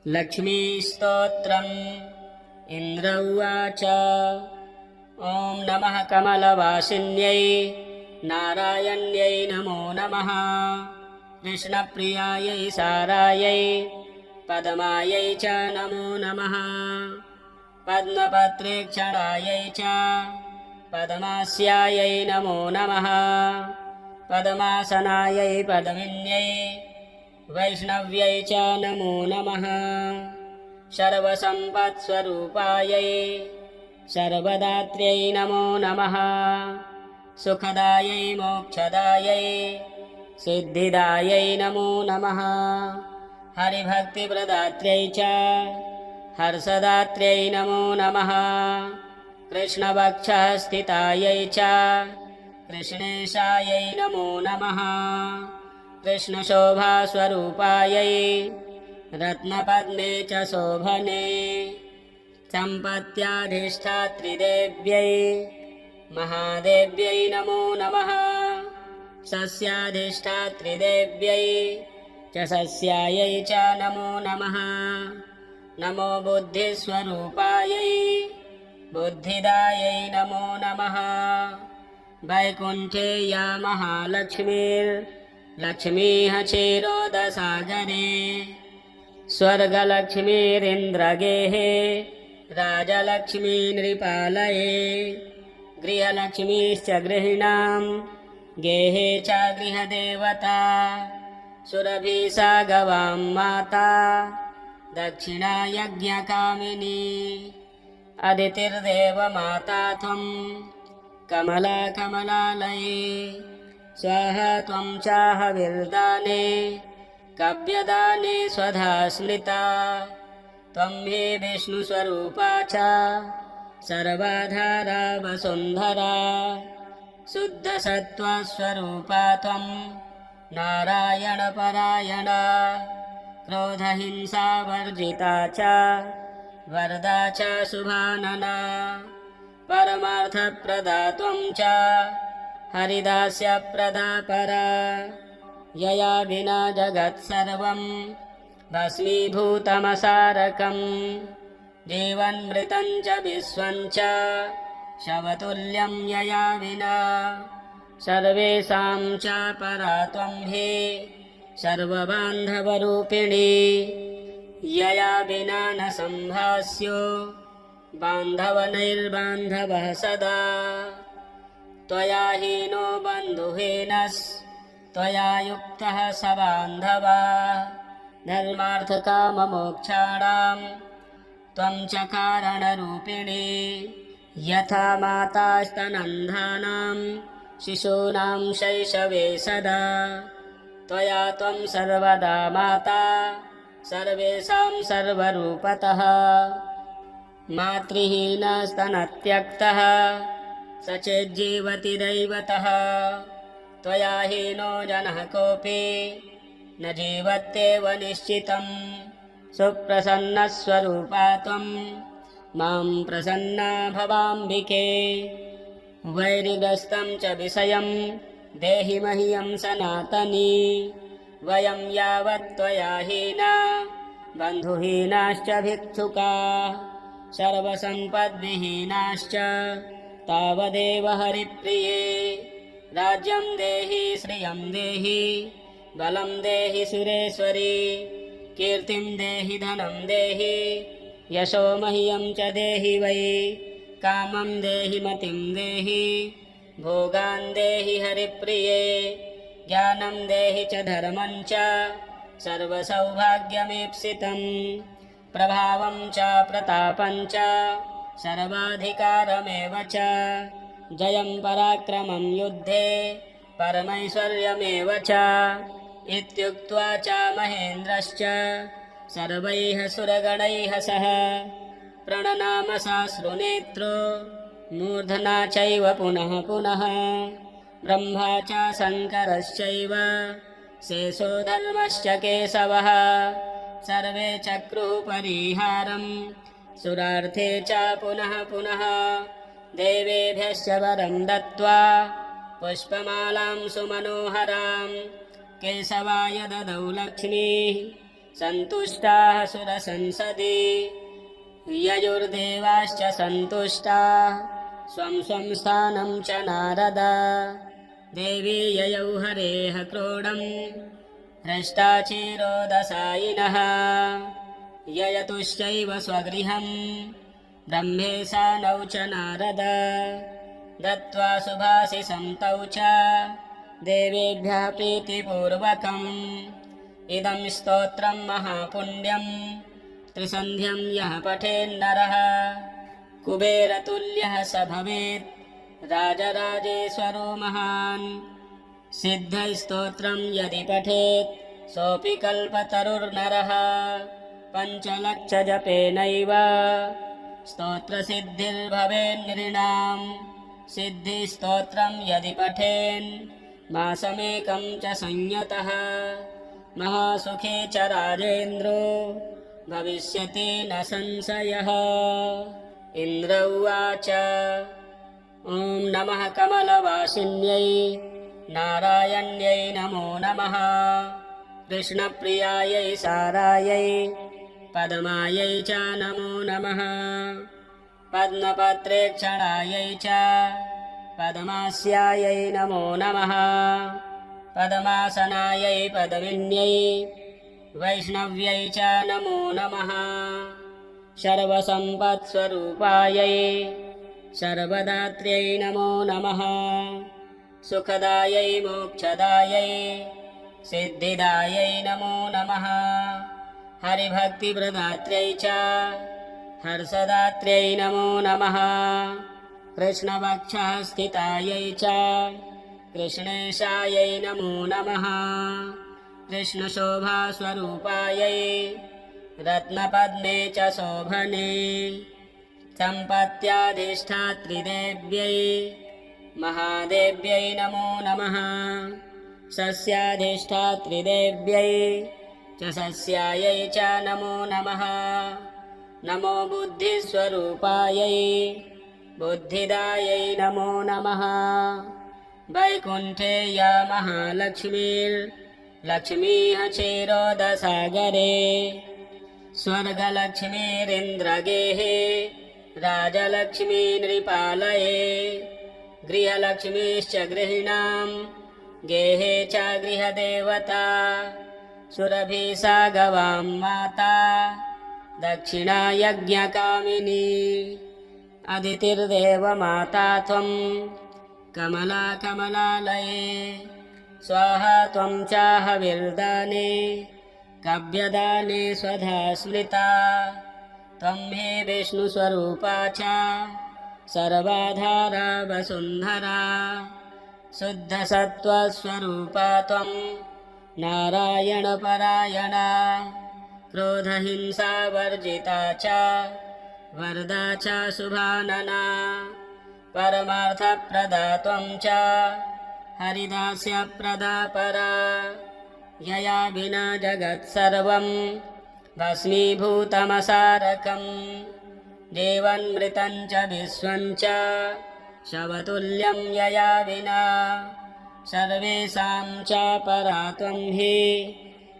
लक्ष्मीस्तोत्रम् इन्द्र उवाच। ॐ नमः कमलवासिन्यै नारायण्यै नमो नमः। कृष्णप्रियायै सारायै पद्मायै च नमो नमः। पद्मपत्रेक्षणायै च पद्मास्यायै नमो नमः। पद्मासनायै पद्मिन्यै वैष्णव्यै च नमो नमः। सर्वसम्पत्स्वरूपायै सर्वदात्र्यै नमो नमः। सुखदायै मोक्षदायै सिद्धिदायै नमो नमः। हरिभक्तिप्रदात्र्यै च हर्षदात्र्यै नमो नमः। कृष्णवक्षःस्थितायै च कृष्णेशायै नमो नमः। कृष्णशोभास्वरूपायै रत्नपद्मे च शोभने सम्पत्याधिष्ठात्रिदेव्यै महादेव्यै नमो नमः। सस्याधिष्ठात्रिदेव्यै च सस्यायै च नमो नमः। नमो बुद्धिस्वरूपायै बुद्धिदायै नमो नमः। वैकुण्ठे या महालक्ष्मीर्लक्ष्मीः क्षीरोदसागरे स्वर्गलक्ष्मीरिन्द्रगेः राजलक्ष्मी नृपालये गृहलक्ष्मीश्च गृहिणां गेहे च गृहदेवता सुरभिसा गवां माता दक्षिणा यज्ञकामिनी अदितिर्देवमाता त्वं कमला कमलालये स्वाहा त्वं चाहविर्दाने काव्यदाने स्वधा स्मृता त्वं हि विष्णुस्वरूपा च सर्वाधारा वसुन्धरा शुद्धसत्त्वस्वरूपा त्वं नारायणपरायणा क्रोधहिंसावर्जिता च वरदा च शुभानना परमार्थप्रदा त्वं च हरिदास्यप्रदा परा यया विना जगत्सर्वं भस्मीभूतमसारकम् जीवन्मृतं च विश्वं च शवतुल्यं यया विना सर्वेषां च परा त्वं हि सर्वबान्धवरूपिणी यया विना न सम्भास्यो बान्धवनैर्बान्धवः सदा त्वया हीनो बन्धुहीनस्त्वया युक्तः स बान्धवा धर्मार्थकाममोक्षाणां त्वं च कारणरूपिणी यथा माता स्तनन्धानां शिशूनां शैशवे सदा त्वया त्वं सर्वदा माता सर्वेषां सर्वरूपतः मातृहीनस्तनत्यक्तः स चेज्जीवति दैवतः त्वया हीनो जनः कोऽपि न जीवत्येव निश्चितम् सुप्रसन्नस्वरूपा त्वं मां प्रसन्ना भवाम्बिके वैरिगस्तं च विषयं देहि मह्यं सनातनी वयं यावत् त्वया हीना बन्धुहीनाश्च भिक्षुकाः सर्वसम्पद्विहीनाश्च तावदेव हरिप्रिये राज्यं देहि श्रियं देहि बलं देहि सुरेश्वरी कीर्तिं देहि धनं देहि यशो मह्यं च देहि वै कामं देहि मतिं देहि भोगान् देहि हरिप्रिये ज्ञानं देहि च धर्मं च सर्वसौभाग्यमीप्सितम् प्रभावं च प्रतापं च सर्वाधिकारमेव च जयं पराक्रमं युद्धे परमैश्वर्यमेव च इत्युक्त्वा च महेन्द्रश्च सर्वैः सुरगणैः सह प्रणनाम साश्रुनेत्रो मूर्धना चैव पुनः पुनः ब्रह्मा च शङ्करश्चैव शेषो धर्मश्च केशवः सर्वे चक्रुः परिहारं सुरार्थे च पुनः पुनः देवेभ्यश्च वरं दत्त्वा पुष्पमालां सुमनोहरां केशवाय ददौ लक्ष्मीः सन्तुष्टाः सुरसंसदि ययुर्देवाश्च सन्तुष्टाः स्वं स्वं स्थानं च नारद देवी ययौ हरेः क्रोडं हृष्टाचिरोदसायिनः ययतुश्चैव स्वगृहं ब्रह्मेशानौ च नारद दत्त्वा सुभाषिसं तौ च देवेभ्यः प्रीतिपूर्वकम् इदं स्तोत्रं महापुण्यं त्रिसन्ध्यं यः पठेन्नरः कुबेरतुल्यः स भवेत् राजराजेश्वरो महान् सिद्धस्तोत्रं यदि पठेत् सोऽपि कल्पतरुर्नरः पञ्चलक्षजपेनैव स्तोत्रसिद्धिर्भवेन्नृणाम् सिद्धिस्तोत्रं यदि पठेन् मासमेकं च संयतः महासुखे च राजेन्द्रो भविष्यति न संशयः इन्द्र उवाच ॐ नमः कमलवासिन्यै नारायण्यै नमो नमः कृष्णप्रियायै सारायै पद्मायै च नमो नमः पद्मपत्रेक्षणायै च पद्मास्यायै नमो नमः पद्मासनायै पद्मिन्यै वैष्णव्यै च नमो नमः सर्वसम्पत्स्वरूपायै सर्वदात्र्यै नमो नमः सुखदायै मोक्षदायै सिद्धिदायै नमो नमः हरिभक्तिप्रदात्र्यै च हर्षदात्र्यै नमो नमः कृष्णवक्षः स्थितायै च कृष्णेशायै नमो नमः कृष्णशोभास्वरूपायै रत्नपद्मे च शोभने सम्पत्याधिष्ठात्रिदेव्यै महादेव्यै नमो नमः सस्याधिष्ठात्रिदेव्यै च सस्यायै च नमो नमः नमो बुद्धिस्वरूपायै बुद्धिदायै नमो नमः वैकुण्ठे या महालक्ष्मीर्लक्ष्मीः क्षीरोदसागरे स्वर्गलक्ष्मीरिन्द्रगेः राजलक्ष्मी नृपालये गृहलक्ष्मीश्च गृहिणां गेहे च गृहदेवता सुरभिसा गवां माता दक्षिणा यज्ञकामिनी अदितिर्देवमाता त्वं कमला कमलालये स्वाहा त्वं चाहविर्दाने काव्यदाने स्वधा स्मृता त्वं हे विष्णुस्वरूपा च सर्वाधारा वसुन्धरा शुद्धसत्त्वस्वरूपा त्वं नारायणपरायणा क्रोधहिंसावर्जिता च वरदा च शुभानना परमार्थप्रदा त्वं च हरिदास्यप्रदा परा यया विना जगत्सर्वं भस्मीभूतमसारकं जीवन्मृतं च विश्वं च शवतुल्यं यया विना सर्वेषां च परा त्वं हि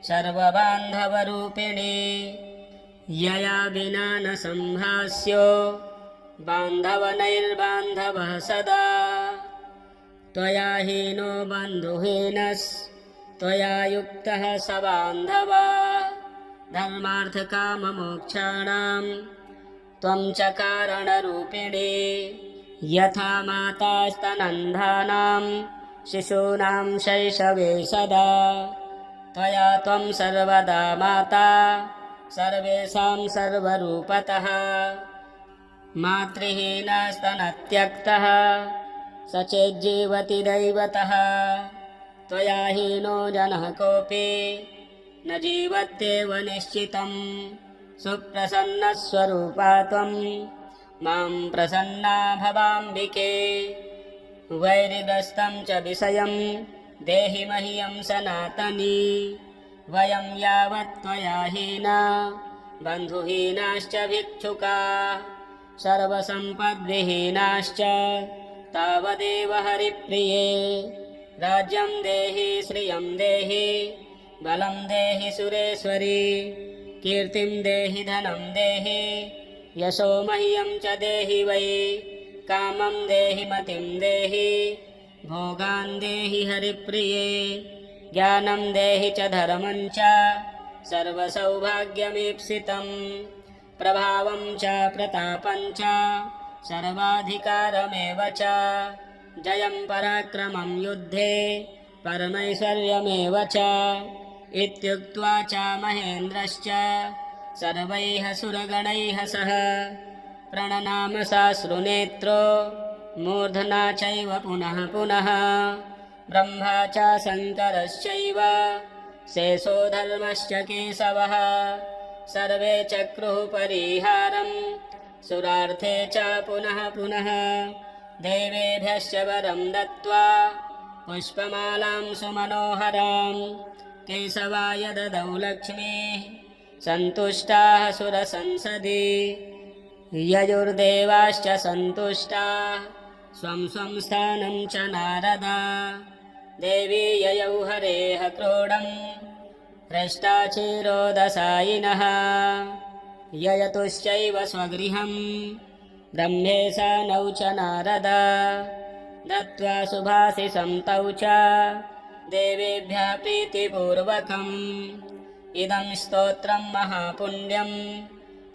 सर्वबान्धवरूपिणी यया विना न सम्भास्यो बान्धवनैर्बान्धवः सदा त्वया हीनो बन्धुहीनस्त्वया युक्तः स बान्धवा धर्मार्थकाममोक्षाणां त्वं च कारणरूपिणी यथा माता स्तनन्धानां शिशूनां शैशवे सदा त्वया त्वं सर्वदा माता सर्वेषां सर्वरूपतः मातृहीनस्तनत्यक्तः स चेज्जीवति दैवतः त्वया हीनो जनः कोऽपि न जीवत्येव निश्चितं सुप्रसन्नस्वरूपा त्वं मां प्रसन्ना भवाम्बिके वैरिग्रस्तं च विषयं देहि मह्यं सनातनी वयं यावत् त्वया हीना बन्धुहीनाश्च भिक्षुकाः सर्वसम्पद्विहीनाश्च तावदेव हरिप्रिये राज्यं देहि श्रियं देहि बलं देहि सुरेश्वरी कीर्तिं देहि धनं देहि यशो मह्यं च देहि वै कामं देहि मतिं देहि भोगान् देहि हरिप्रिये ज्ञानं देहि च धर्मं च सर्वसौभाग्यमीप्सितं प्रभावं च प्रतापं च सर्वाधिकारमेव च जयं पराक्रमं युद्धे परमैश्वर्यमेव च इत्युक्त्वा च महेन्द्रश्च सर्वैः सुरगणैः सह प्रणनाम साश्रुनेत्रो मूर्धना चैव पुनः पुनः ब्रह्मा च शङ्करश्चैव शेषो धर्मश्च केशवः सर्वे चक्रुः परिहारं सुरार्थे च पुनः पुनः देवेभ्यश्च वरं दत्त्वा पुष्पमालां सुमनोहरां केशवाय ददौ लक्ष्मीः सन्तुष्टाः सुरसंसदि ययुर्देवाश्च सन्तुष्टाः स्वं स्वं स्थानं च नारद देवी ययौ हरेः क्रोडं हृष्टाचिरोदसायिनः ययतुश्चैव स्वगृहं ब्रह्मेशानौ च नारद दत्त्वा सुभाषिसं तौ च देवेभ्यः प्रीतिपूर्वकम् इदं स्तोत्रं महापुण्यं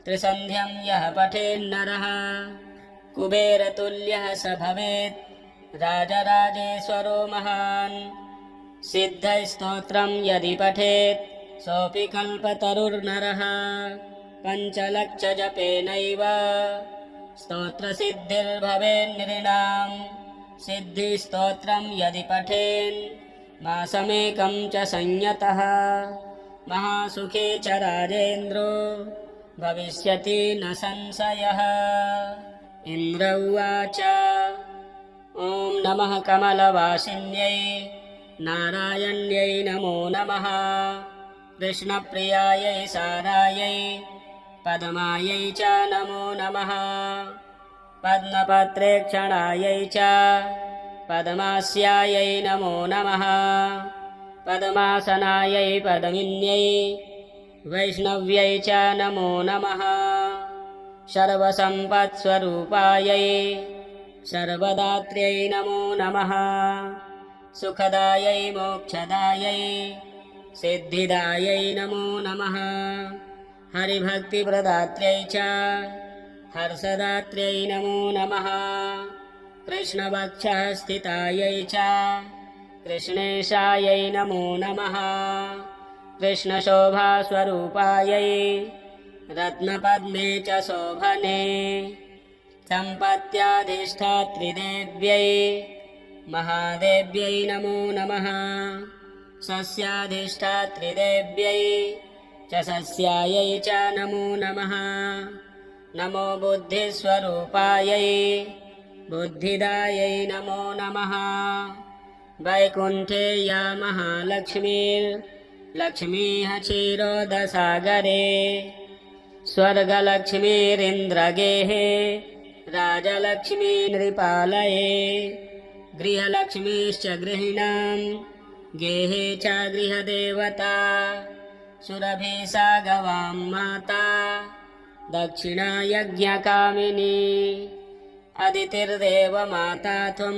त्रिसन्ध्यं यः पठेन्नरः कुबेरतुल्यः स भवेत् राजराजेश्वरो महान् सिद्धस्तोत्रं यदि पठेत् सोऽपि कल्पतरुर्नरः पञ्चलक्षजपेनैव स्तोत्रसिद्धिर्भवेन्नृणां सिद्धिस्तोत्रं यदि पठेन् मासमेकं च संयतः महासुखे च राजेन्द्रो भविष्यति न संशयः इन्द्र उवाच ॐ नमः कमलवासिन्यै नारायण्यै नमो नमः कृष्णप्रियायै सारायै पद्मायै च नमो नमः पद्मपत्रेक्षणायै च पद्मास्यायै नमो नमः पद्मासनायै पद्मिन्यै वैष्णव्यै च नमो नमः सर्वसम्पत्स्वरूपायै सर्वदात्र्यै नमो नमः सुखदायै मोक्षदायै सिद्धिदायै नमो नमः हरिभक्तिप्रदात्र्यै च हर्षदात्र्यै नमो नमः कृष्णवक्षः स्थितायै च कृष्णेशायै नमो नमः कृष्णशोभास्वरूपायै रत्नपद्मे च शोभने सम्पत्याधिष्ठात्रिदेव्यै महादेव्यै नमो नमः सस्याधिष्ठात्रिदेव्यै च सस्यायै च नमो नमः नमो बुद्धिस्वरूपायै बुद्धिदायै नमो नमः वैकुण्ठे या महालक्ष्मीर्लक्ष्मीः क्षीरोदसागरे स्वर्गलक्ष्मीरिन्द्रगेः राजलक्ष्मी नृपालये गृहलक्ष्मीश्च गृहिणां गेहे च गृहदेवता सुरभिसा गवां माता दक्षिणा यज्ञकामिनी अदितिर्देवमाता त्वं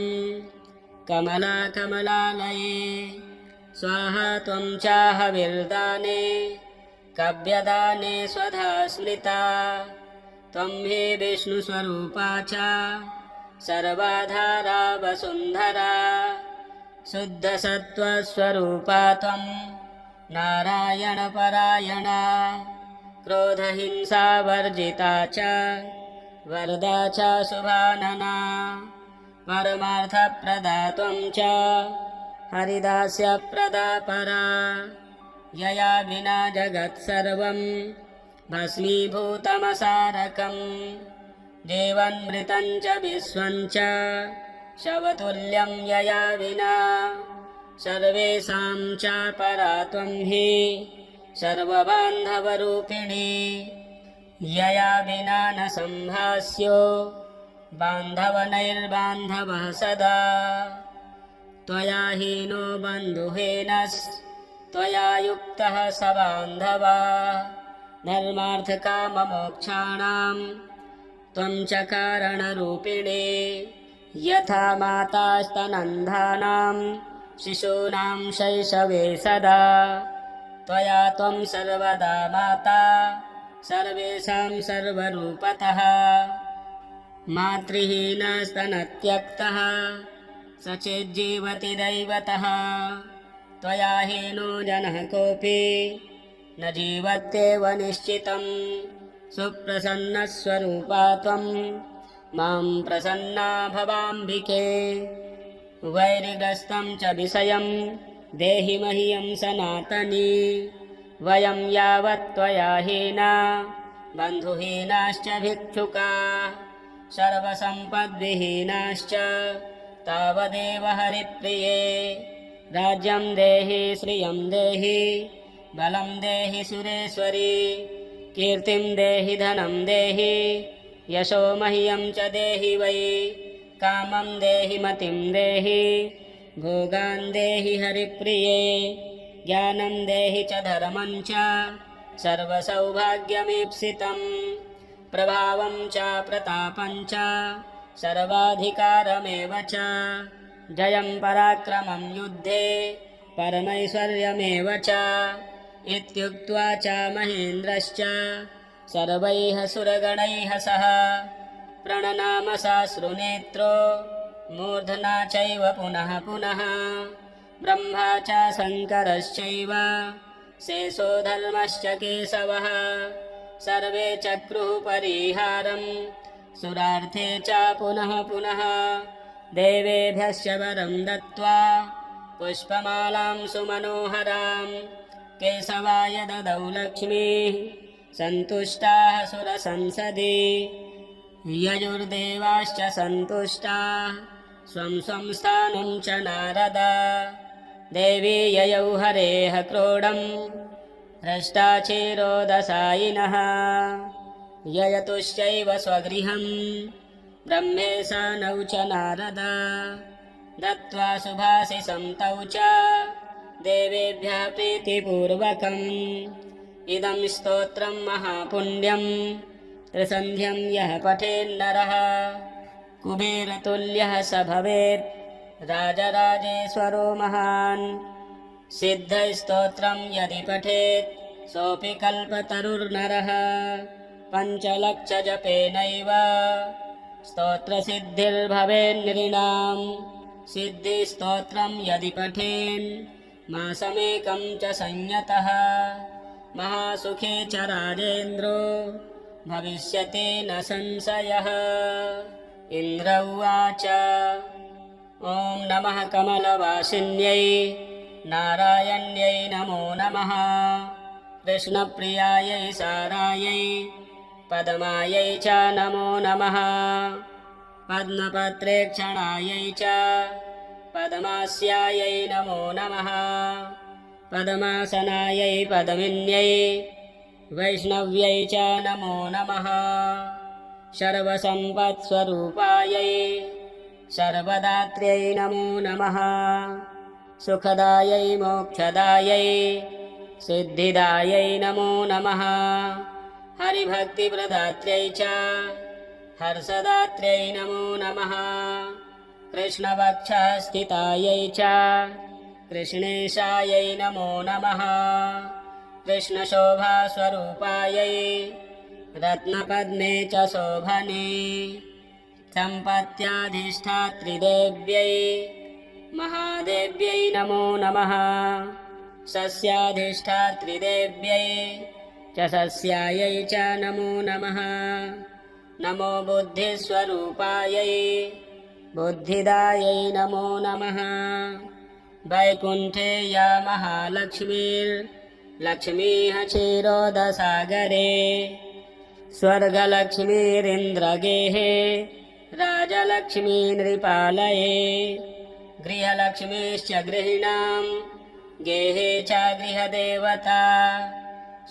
कमला कमलालये स्वाहा त्वं चाहविर्दाने कव्यदाने स्वधा स्मृता त्वं हि विष्णुस्वरूपा च सर्वाधारा वसुन्धरा शुद्धसत्त्वस्वरूपा त्वं नारायणपरायणा क्रोधहिंसावर्जिता च वरदा च शुभानना परमार्थप्रदा त्वं च हरिदास्यप्रदा परा यया विना जगत्सर्वं भस्मीभूतमसारकम् जीवन्मृतं च विश्वं च शवतुल्यं यया विना सर्वेषां च परा त्वं हि सर्वबान्धवरूपिणी यया विना न सम्भास्यो बान्धवनैर्बान्धवः सदा त्वया हीनो बन्धुहेनस् त्वया युक्तः स बान्धवा धर्मार्थकाममोक्षाणां त्वं च कारणरूपिणे यथा मातास्तनन्धानां शिशूनां शैशवे सदा त्वया त्वं सर्वदा माता सर्वेषां सर्वरूपतः मातृहीनस्तनत्यक्तः स चेज्जीवति दैवतः त्वया हीनो जनः कोऽपि न जीवत्येव निश्चितं सुप्रसन्नस्वरूपा त्वं मां प्रसन्ना भवाम्बिके वैरिग्रस्तं च विषयं देहि मह्यं सनातनी वयं यावत् त्वया हीना बन्धुहीनाश्च भिक्षुकाः सर्वसम्पद्विहीनाश्च तावदेव हरिप्रिये राज्यं देहि श्रियं देहि बलं देहि सुरेश्वरी कीर्तिं देहि धनं देहि यशो मह्यं च देहि वै कामं देहि मतिं देहि भोगान् देहि हरिप्रिये ज्ञानं देहि च धर्मं च सर्वसौभाग्यमीप्सितं प्रभावं च प्रतापं च सर्वाधिकारमेव च जयं पराक्रमं युद्धे परमैश्वर्यमेव च इत्युक्त्वा च महेन्द्रश्च सर्वैः सुरगणैः सह प्रणनाम साश्रुनेत्रो मूर्धना चैव पुनः पुनः ब्रह्मा च शङ्करश्चैव शेषो धर्मश्च केशवः सर्वे चक्रुः परिहारं सुरार्थे च पुनः पुनः देवेभ्यश्च वरं दत्त्वा पुष्पमालां सुमनोहरां केशवाय ददौ लक्ष्मीः सन्तुष्टाः सुरसंसदि ययुर्देवाश्च सन्तुष्टाः स्वं स्वं स्थानं च नारद देवी ययौ हरेः क्रोडं हृष्टाक्षीरोदशायिनः ययतुश्चैव स्वगृहं ब्रह्मेशानौ च नारद दत्त्वा सुभाषिसं तौ च देवेभ्यः प्रीतिपूर्वकम् इदं स्तोत्रं महापुण्यं त्रिसन्ध्यं यः पठेन्नरः कुबेरतुल्यः स भवेत् राजराजेश्वरो महान् सिद्धस्तोत्रं यदि पठेत् सोऽपि कल्पतरुर्नरः पञ्चलक्षजपेनैव स्तोत्रसिद्धिर्भवेन्नृणां सिद्धिस्तोत्रं यदि पठेन् मासमेकं च संयतः महासुखे च राजेन्द्रो भविष्यति न संशयः इन्द्र उवाच ॐ नमः कमलवासिन्यै नारायण्यै नमो नमः कृष्णप्रियायै सारायै पद्मायै च नमो नमः पद्मपत्रेक्षणायै च पद्मास्यायै नमो नमः पद्मासनायै पद्मिन्यै वैष्णव्यै च नमो नमः सर्वसम्पत्स्वरूपायै सर्वदात्र्यै नमो नमः सुखदायै मोक्षदायै सिद्धिदायै नमो नमः हरिभक्तिप्रदात्र्यै च हर्षदात्र्यै नमो नमः कृष्णवक्षस्थितायै च कृष्णेशायै नमो नमः कृष्णशोभास्वरूपायै रत्नपद्मे च शोभने सम्पत्याधिष्ठात्रिदेव्यै महादेव्यै नमो नमः सस्याधिष्ठात्रिदेव्यै च सस्यायै च नमो नमः नमो बुद्धिस्वरूपायै बुद्धिदायै नमो नमः वैकुण्ठे या महालक्ष्मीर्लक्ष्मीः क्षीरोदसागरे स्वर्गलक्ष्मीरिन्द्रगेहे राजलक्ष्मी नृपालये गृहलक्ष्मीश्च गृहिणां गेहे च गृहदेवता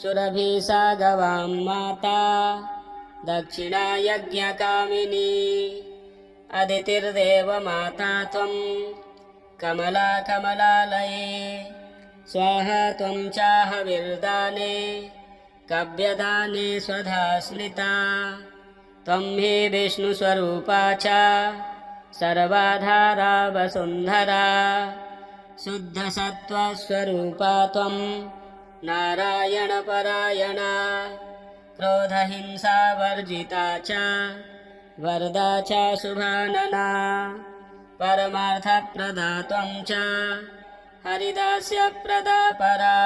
सुरभिसा गवां माता दक्षिणा यज्ञकामिनी अदितिर्देवमाता त्वं कमला कमलालये स्वाहा त्वं चाहविर्दाने कव्यदाने स्वधा स्मृता त्वं हि विष्णुस्वरूपा च सर्वाधारा वसुन्धरा शुद्धसत्त्वस्वरूपा त्वं नारायणपरायणा क्रोधहिंसावर्जिता च वरदा च शुभानना परमार्थप्रदा त्वं च हरिदास्यप्रदा परा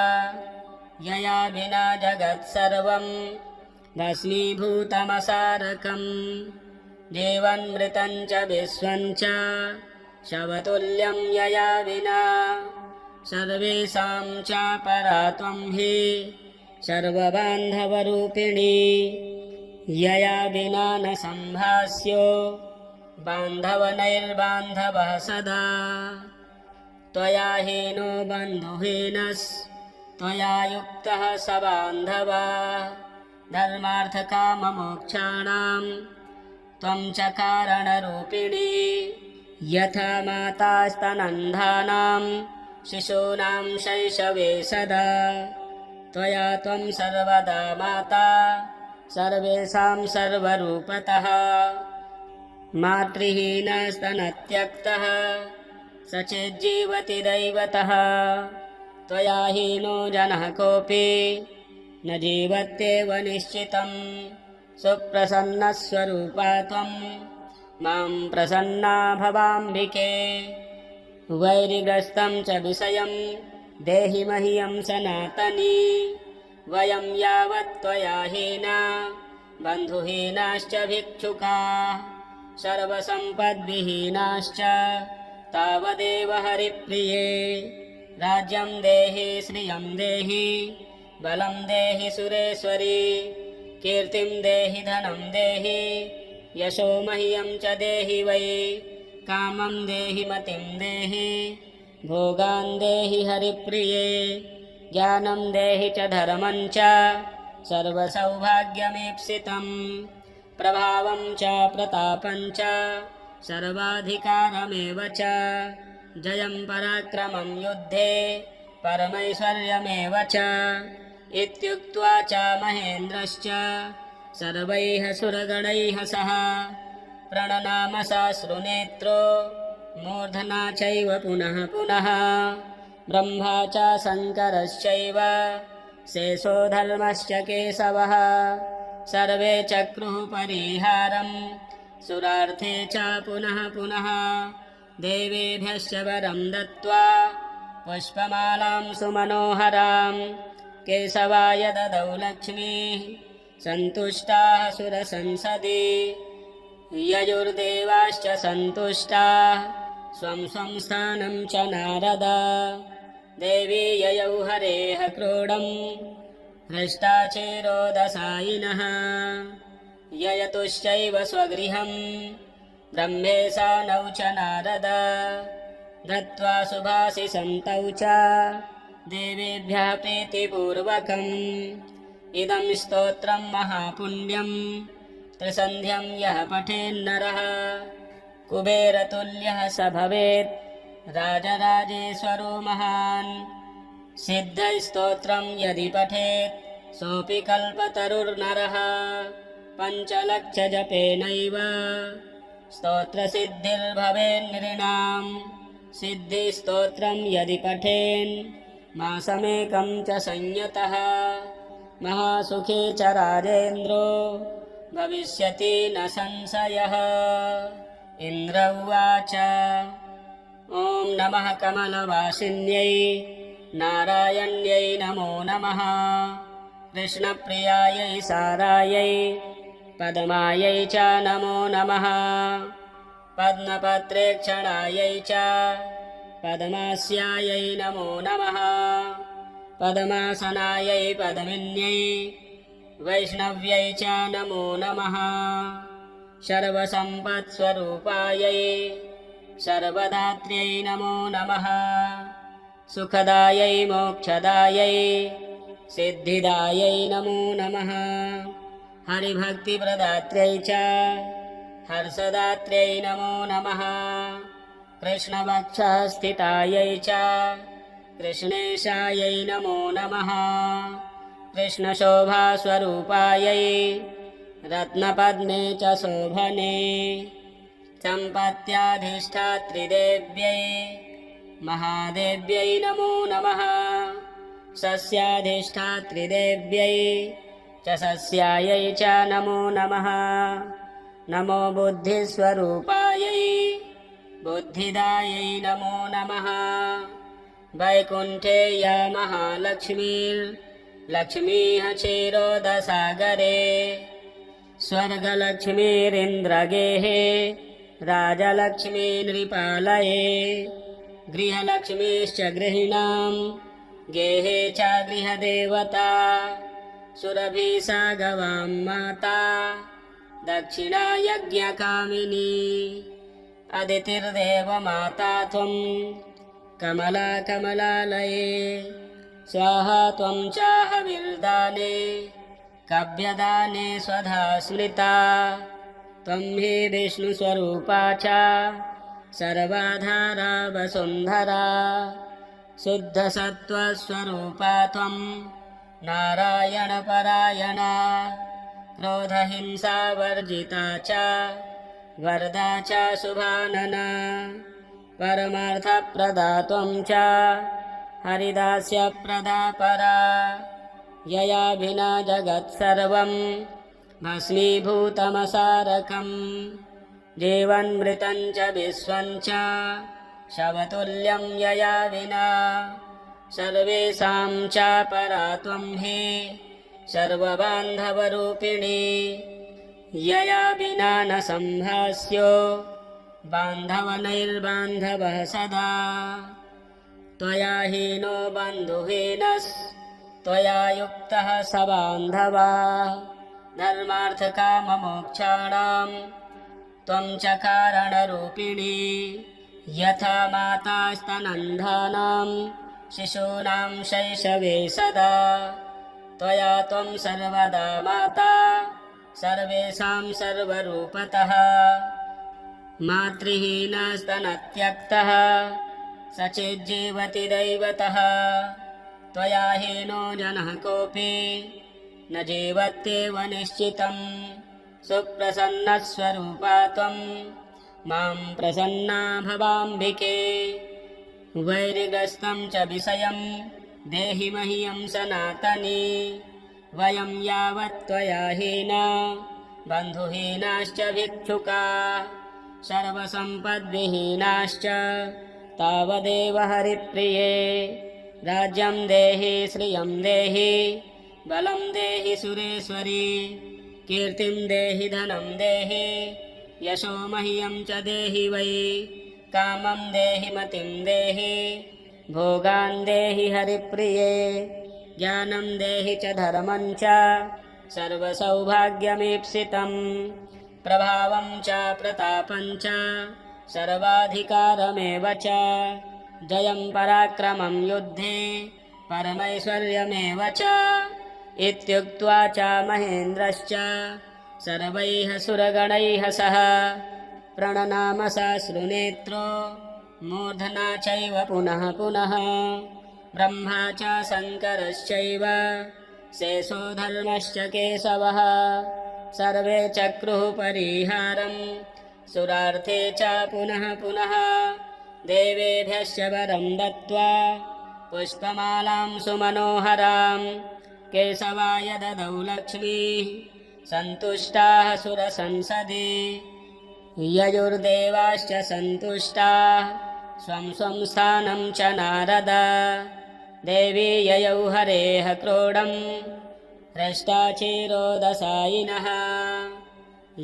यया विना जगत्सर्वं भस्मीभूतमसारकम् जीवन्मृतं च विश्वं च शवतुल्यं यया विना सर्वेषां च परा त्वं हि सर्वबान्धवरूपिणी यया विना न सम्भास्यो बान्धवनैर्बान्धवः सदा त्वया हीनो बन्धुहीनस्त्वया युक्तः स बान्धवा धर्मार्थकाममोक्षाणां त्वं च कारणरूपिणी यथा माता स्तनन्धानां शिशूनां शैशवे सदा त्वया त्वं सर्वदा माता सर्वेषां सर्वरूपतः मातृहीनस्तनत्यक्तः स चेज्जीवति दैवतः त्वया हीनो जनः कोऽपि न जीवत्येव निश्चितं सुप्रसन्नस्वरूपा त्वं मां प्रसन्ना भवाम्बिके वैरिग्रस्तं च विषयं देहि मह्यं सनातनी वयं यावत् त्वया हीना बन्धुहीनाश्च भिक्षुकाः सर्वसम्पद्विहीनाश्च तावदेव हरिप्रिये राज्यं देहि श्रियं देहि बलं देहि सुरेश्वरी कीर्तिं देहि धनं देहि यशो मह्यं च देहि वै कामं देहि मतिं देहि भोगान् देहि हरिप्रिये ज्ञानं देहि च धर्मं च सर्वसौभाग्यमीप्सितं प्रभावं च प्रतापं च सर्वाधिकारमेव च जयं पराक्रमं युद्धे परमैश्वर्यमेव च इत्युक्त्वा च महेन्द्रश्च सर्वैः सुरगणैः सह प्रणनाम साश्रुनेत्रो मूर्धना चैव पुनः पुनः ब्रह्मा च शङ्करश्चैव शेषो धर्मश्च केशवः सर्वे चक्रुः परिहारं सुरार्थे च पुनः पुनः देवेभ्यश्च वरं दत्त्वा पुष्पमालां सुमनोहरां केशवाय ददौ लक्ष्मीः सन्तुष्टाः सुरसंसदि ययुर्देवाश्च सन्तुष्टाः स्वं स्वं स्थानं च नारद देवी ययौ हरेः क्रोडं हृष्टाचेरोदसायिनः ययतुश्चैव स्वगृहं ब्रह्मेशानौ च नारद दत्त्वा सुभाषिसन्तौ च देवेभ्यः प्रीतिपूर्वकम् इदं स्तोत्रं महापुण्यं त्रिसन्ध्यं यः पठेन्नरः कुबेरतुल्यः स भवेत् राजराजेश्वरो महान् सिद्धस्तोत्रं यदि पठेत् सोऽपि कल्पतरुर्नरः पञ्चलक्षजपेनैव स्तोत्रसिद्धिर्भवेन्नृणां सिद्धिस्तोत्रं यदि पठेन् मासमेकं च संयतः महासुखी च राजेन्द्रो भविष्यति न संशयः इन्द्र उवाच ॐ नमः कमलवासिन्यै नारायण्यै नमो नमः कृष्णप्रियायै सारायै पद्मायै च नमो नमः पद्मपत्रेक्षणायै च पद्मास्यायै नमो नमः पद्मासनायै पद्मिन्यै वैष्णव्यै च नमो नमः सर्वसम्पत्स्वरूपायै सर्वदात्र्यै नमो नमः सुखदायै मोक्षदायै सिद्धिदायै नमो नमः हरिभक्तिप्रदात्र्यै च हर्षदात्र्यै नमो नमः कृष्णवक्षस्थितायै च कृष्णेशायै नमो नमः कृष्णशोभास्वरूपायै रत्नपद्मे च शोभने सम्पत्याधिष्ठात्रिदेव्यै महादेव्यै नमो नमः सस्याधिष्ठात्रिदेव्यै च सस्यायै च नमो नमः नमो बुद्धिस्वरूपायै बुद्धिदायै नमो नमः वैकुण्ठे या महालक्ष्मीर्लक्ष्मीः क्षीरोदसागरे स्वर्गलक्ष्मीरिन्द्रगेः राजलक्ष्मीनृपालये गृहलक्ष्मीश्च गृहिणां गेहे च गृहदेवता सुरभिसा गवां माता दक्षिणा यज्ञकामिनी अदितिर्देवमाता त्वं कमला कमलालये स्वाहा त्वं चाहविर्दाने काव्यदाने स्वधा स्मृता त्वं हि विष्णुस्वरूपा च सर्वाधारा वसुन्धरा शुद्धसत्त्वस्वरूपा त्वं नारायणपरायणा क्रोधहिंसावर्जिता च वरदा च शुभानना परमार्थप्रदा त्वं च हरिदास्यप्रदा परा यया विना जगत्सर्वं भस्मीभूतमसारकम् जीवन्मृतं च विश्वं च शवतुल्यं यया विना सर्वेषां च परा त्वं हि सर्वबान्धवरूपिणी यया विना न सम्भास्यो बान्धवनैर्बान्धवः सदा त्वया हीनो बन्धुहीनस्त्वया युक्तः स बान्धवा धर्मार्थकाममोक्षाणां त्वं च कारणरूपिणी यथा माता स्तनन्धानां शिशूनां शैशवे सदा त्वया त्वं सर्वदा माता सर्वेषां सर्वरूपतः मातृहीनस्तनत्यक्तः सचेज्जीवति दैवतः त्वया हीनो जनः कोऽपि न जीवत्येव निश्चितम् सुप्रसन्नस्वरूपा त्वं मां प्रसन्ना भवाम्बिके वैरिग्रस्तं च विषयं देहि मह्यं सनातनी वयं यावत् त्वया हीना बन्धुहीनाश्च भिक्षुकाः सर्वसम्पद्विहीनाश्च तावदेव हरिप्रिये राज्यं देहि श्रियं देहि बलं देहि सुरेश्वरी कीर्तिं देहि धनं देहि यशो मह्यं च देहि वै कामं देहि मतिं देहि भोगान् देहि हरिप्रिये ज्ञानं देहि च धर्मं च सर्वसौभाग्यमीप्सितं प्रभावं च प्रतापं च सर्वाधिकारमेव च जयं पराक्रमं युद्धे परमैश्वर्यमेव च इत्युक्त्वा च महेन्द्रश्च सर्वैः सुरगणैः सह प्रणनाम साश्रुनेत्रो मूर्धना चैव पुनः पुनः ब्रह्मा च शङ्करश्चैव शेषो धर्मश्च केशवः सर्वे चक्रुः परिहारं सुरार्थे च पुनः पुनः देवेभ्यश्च वरं दत्त्वा पुष्पमालां सुमनोहरां केशवाय ददौ लक्ष्मीः सन्तुष्टाः सुरसंसदि ययुर्देवाश्च सन्तुष्टाः स्वं स्वं स्थानं च नारद देवी ययौ हरेः क्रोडं हृष्टाचिरोदसायिनः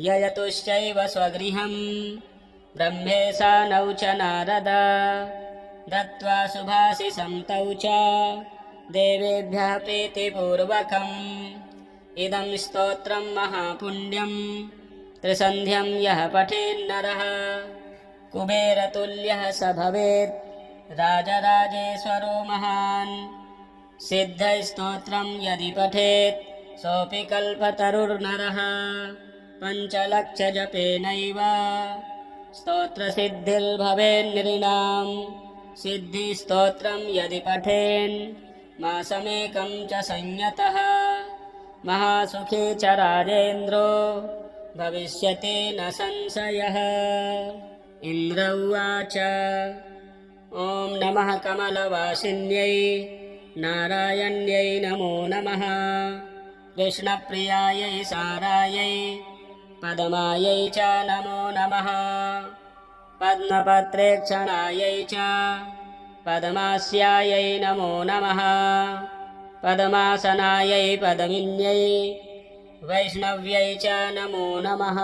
ययतुश्चैव स्वगृहं ब्रह्मेशानौ च नारद दत्त्वा सुभाषिसं तौ च देवेभ्यः प्रीतिपूर्वकम् इदं स्तोत्रं महापुण्यं त्रिसन्ध्यं यः पठेन्नरः कुबेरतुल्यः स भवेत् राजराजेश्वरो महान् सिद्धस्तोत्रं यदि पठेत् सोऽपि कल्पतरुर्नरः पञ्चलक्षजपेनैव स्तोत्रसिद्धिर्भवेन्नृणां सिद्धिस्तोत्रं यदि पठेन् मासमेकं च संयतः महासुखी च राजेन्द्रो भविष्यति न संशयः। इन्द्र उवाच ॐ नमः कमलवासिन्यै नारायण्यै नमो नमः। कृष्णप्रियायै सारायै पद्मायै च नमो नमः। पद्मपत्रेक्षणायै च पद्मास्यायै नमो नमः। पद्मासनायै पद्मिन्यै वैष्णव्यै च नमो नमः।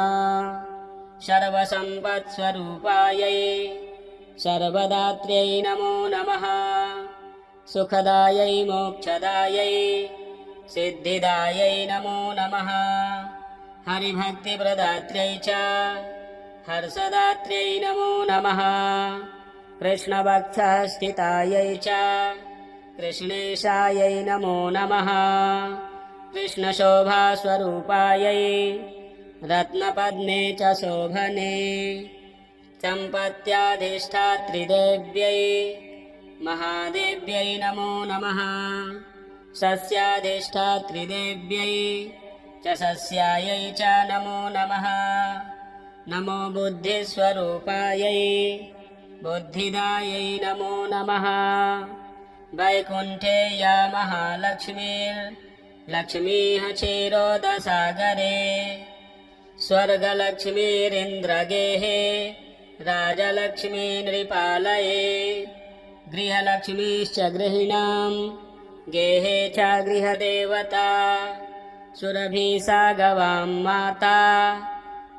सर्वसम्पत्स्वरूपायै सर्वदात्र्यै नमो नमः। सुखदायै मोक्षदायै सिद्धिदायै नमो नमः। हरिभक्तिप्रदात्र्यै च हर्षदात्र्यै नमो नमः। कृष्णवक्षः स्थितायै च कृष्णेशायै नमो नमः। कृष्णशोभास्वरूपायै रत्नपद्मे च शोभने सम्पत्याधिष्ठात्रिदेव्यै महादेव्यै नमो नमः। सस्याधिष्ठात्रिदेव्यै च सस्यायै च नमो नमः। नमो बुद्धिस्वरूपायै बुद्धिदायै नमो नमः। वैकुण्ठे या महालक्ष्मीर्लक्ष्मीः क्षीरोदसागरे स्वर्गलक्ष्मीरिन्द्रगेहे राजलक्ष्मी नृपालये गृहलक्ष्मीश्च गृहिणां गेहे च गृहदेवता सुरभिसा गवां माता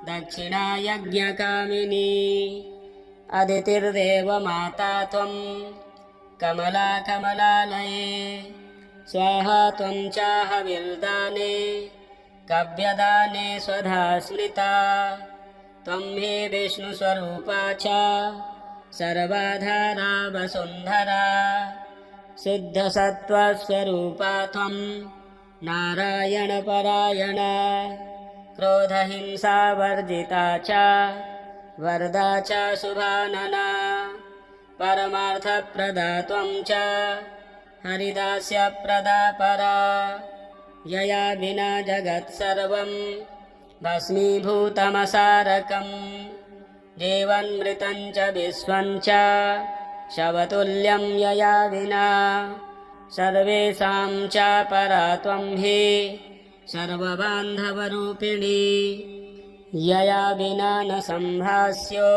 दक्षिणा यज्ञकामिनी अदितिर्देवमाता त्वं कमला कमलालये स्वाहा त्वं चाहविर्दाने काव्यदाने स्वधा स्मृता त्वं हि विष्णुस्वरूपा च सर्वाधारा वसुन्धरा शुद्धसत्त्वस्वरूपा त्वं नारायणपरायणा क्रोधहिंसावर्जिता च वरदा च शुभानना परमार्थप्रदा त्वं च हरिदास्यप्रदा परा यया विना जगत्सर्वं भस्मीभूतमसारकम् जीवन्मृतं च विश्वं च शवतुल्यं यया विना सर्वेषां च परा त्वं हि सर्वबान्धवरूपिणी यया विना न सम्भास्यो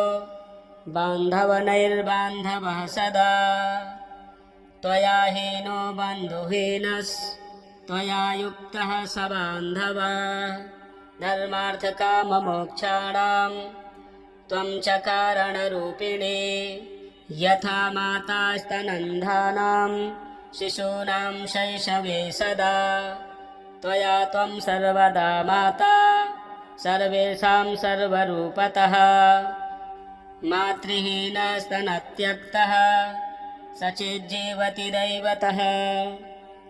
बान्धवनैर्बान्धवः सदा त्वया हीनो बन्धुहीनस्त्वया युक्तः स बान्धवा धर्मार्थकाममोक्षाणां त्वं च कारणरूपिणी यथा मातास्तनन्धानां शिशूनां शैशवे सदा त्वया त्वं सर्वदा माता सर्वेषां सर्वरूपतः मातृहीनस्तनत्यक्तः सचिज्जीवति दैवतः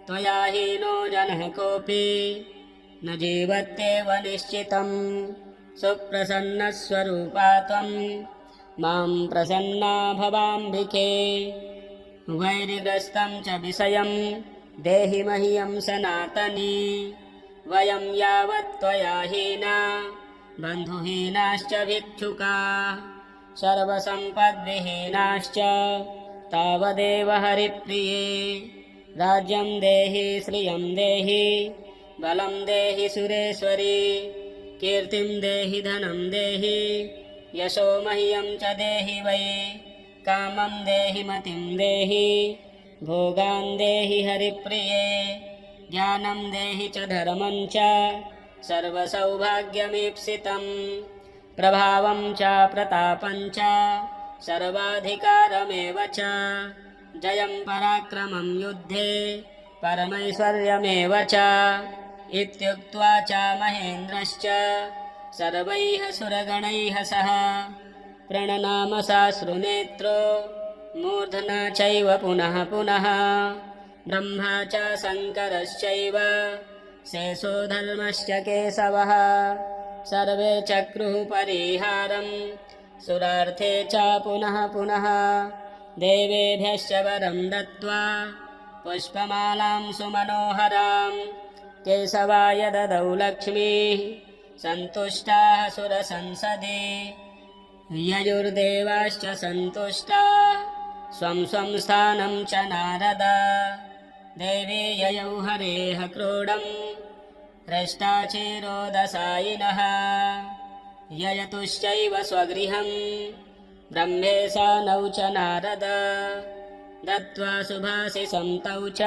त्वया हीनो जनः कोऽपि न जीवत्येव निश्चितं सुप्रसन्नस्वरूपा त्वं मां प्रसन्ना भवाम्बिके वैरिग्रस्तं च विषयं देहि मह्यं सनातनी वयं यावत् त्वया हीना बन्धुहीनाश्च भिक्षुकाः सर्वसम्पद्विहीनाश्च तावदेव हरिप्रिये राज्यं देहि श्रियं देहि बलं देहि सुरेश्वरी कीर्तिं देहि धनं देहि यशो मह्यं च देहि वै कामं देहि मतिं देहि भोगान् देहि हरिप्रिये ज्ञानं देहि च धर्मं च सर्वसौभाग्यमीप्सितं प्रभावं च प्रतापं च सर्वाधिकारमेव च जयं पराक्रमं युद्धे परमैश्वर्यमेव च इत्युक्त्वा च महेन्द्रश्च सर्वैः सुरगणैः सह प्रणनाम साश्रुनेत्रो मूर्धना चैव पुनः पुनः ब्रह्मा च शङ्करश्चैव शेषो धर्मश्च केशवः सर्वे चक्रुः परिहारं सुरार्थे च पुनः पुनः देवेभ्यश्च वरं दत्त्वा पुष्पमालां सुमनोहरां केशवाय ददौ लक्ष्मीः सन्तुष्टाः सुरसंसदि ययुर्देवाश्च सन्तुष्टाः स्वं स्वं स्थानं च नारद देवी ययौ हरेः क्रोडं हृष्टाचेरोदसायिनः ययतुश्चैव स्वगृहं ब्रह्मेशानौ च नारद दत्त्वा सुभाषिसं तौ च